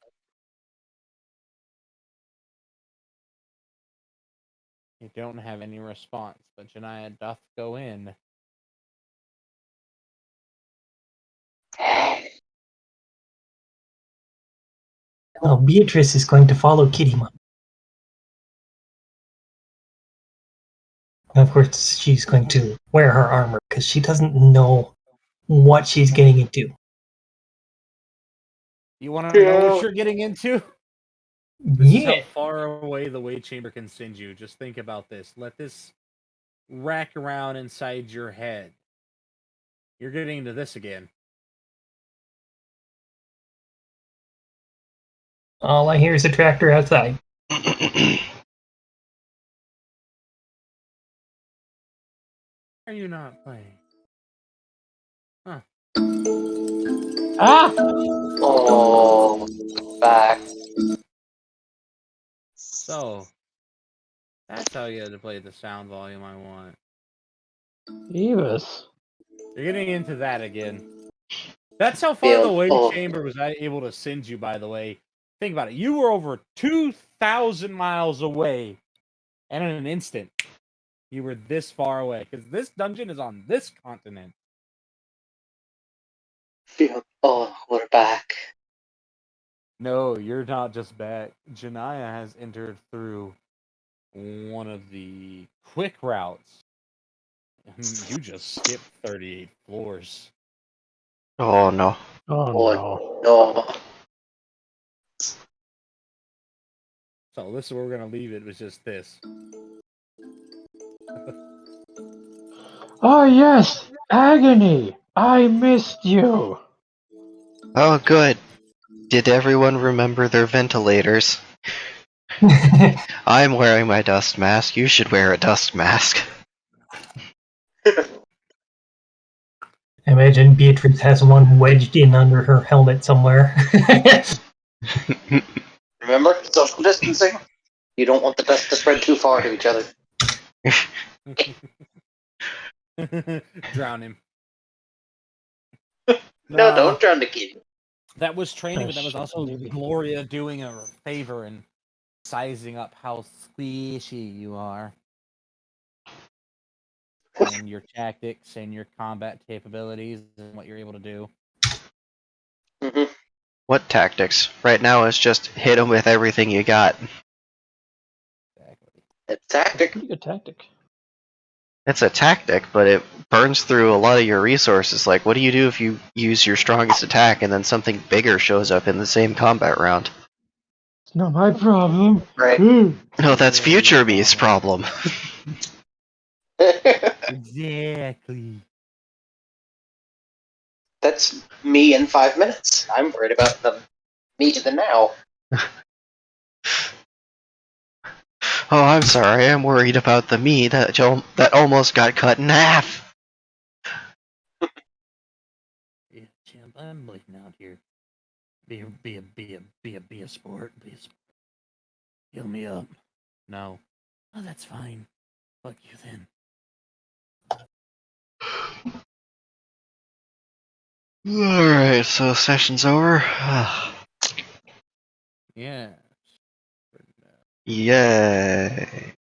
You don't have any response, but Janaya doth go in. Well, Beatrice is going to follow Kitty Mom. And of course, she's going to wear her armor because she doesn't know what she's getting into. You want to know what you're getting into? This is how Yeah. far away the weight chamber can send you. Just think about this. Let this rack around inside your head. You're getting into this again. All I hear is a tractor outside. Are you not playing? Huh. Ah! Oh, back. So, that's how you had to play the sound volume I want. Evis. You're getting into that again. That's how far the weight chamber was able to send you, by the way. Think about it. You were over 2,000 miles away, and in an instant, you were this far away. Because this dungeon is on this continent. Oh, we're back. No, you're not just back. Janaya has entered through one of the quick routes. You just skipped 38 floors. Oh no. Oh no. No. So this is where we're gonna leave it. Was just this. Oh yes! Agony! I missed you! Oh good. Did everyone remember their ventilators? I'm wearing my dust mask. You should wear a dust mask. Imagine Beatrice has one wedged in under her helmet somewhere. Remember? Social distancing? You don't want the dust to spread too far to each other. Drown him. No, don't drown the kid. That was training, Oh, but that was shit, also baby. Gloria doing a favor and sizing up how squishy you are. And your tactics and your combat capabilities and what you're able to do. Mm-hmm. What tactics? Right now it's just hit them with everything you got. Exactly. It's tactic. Pretty good tactic. It's a tactic, but it burns through a lot of your resources. Like, what do you do if you use your strongest attack and then something bigger shows up in the same combat round? It's not my problem. Right. No, that's Future Be's problem. Exactly. That's me in 5 minutes. I'm worried about the me to the now. Oh, I'm sorry. I'm worried about the me that almost got cut in half. Yeah, champ, I'm bleeding out here. Be a sport. Heal me up. No. Oh, that's fine. Fuck you then. Alright, so session's over. Yeah. Yay.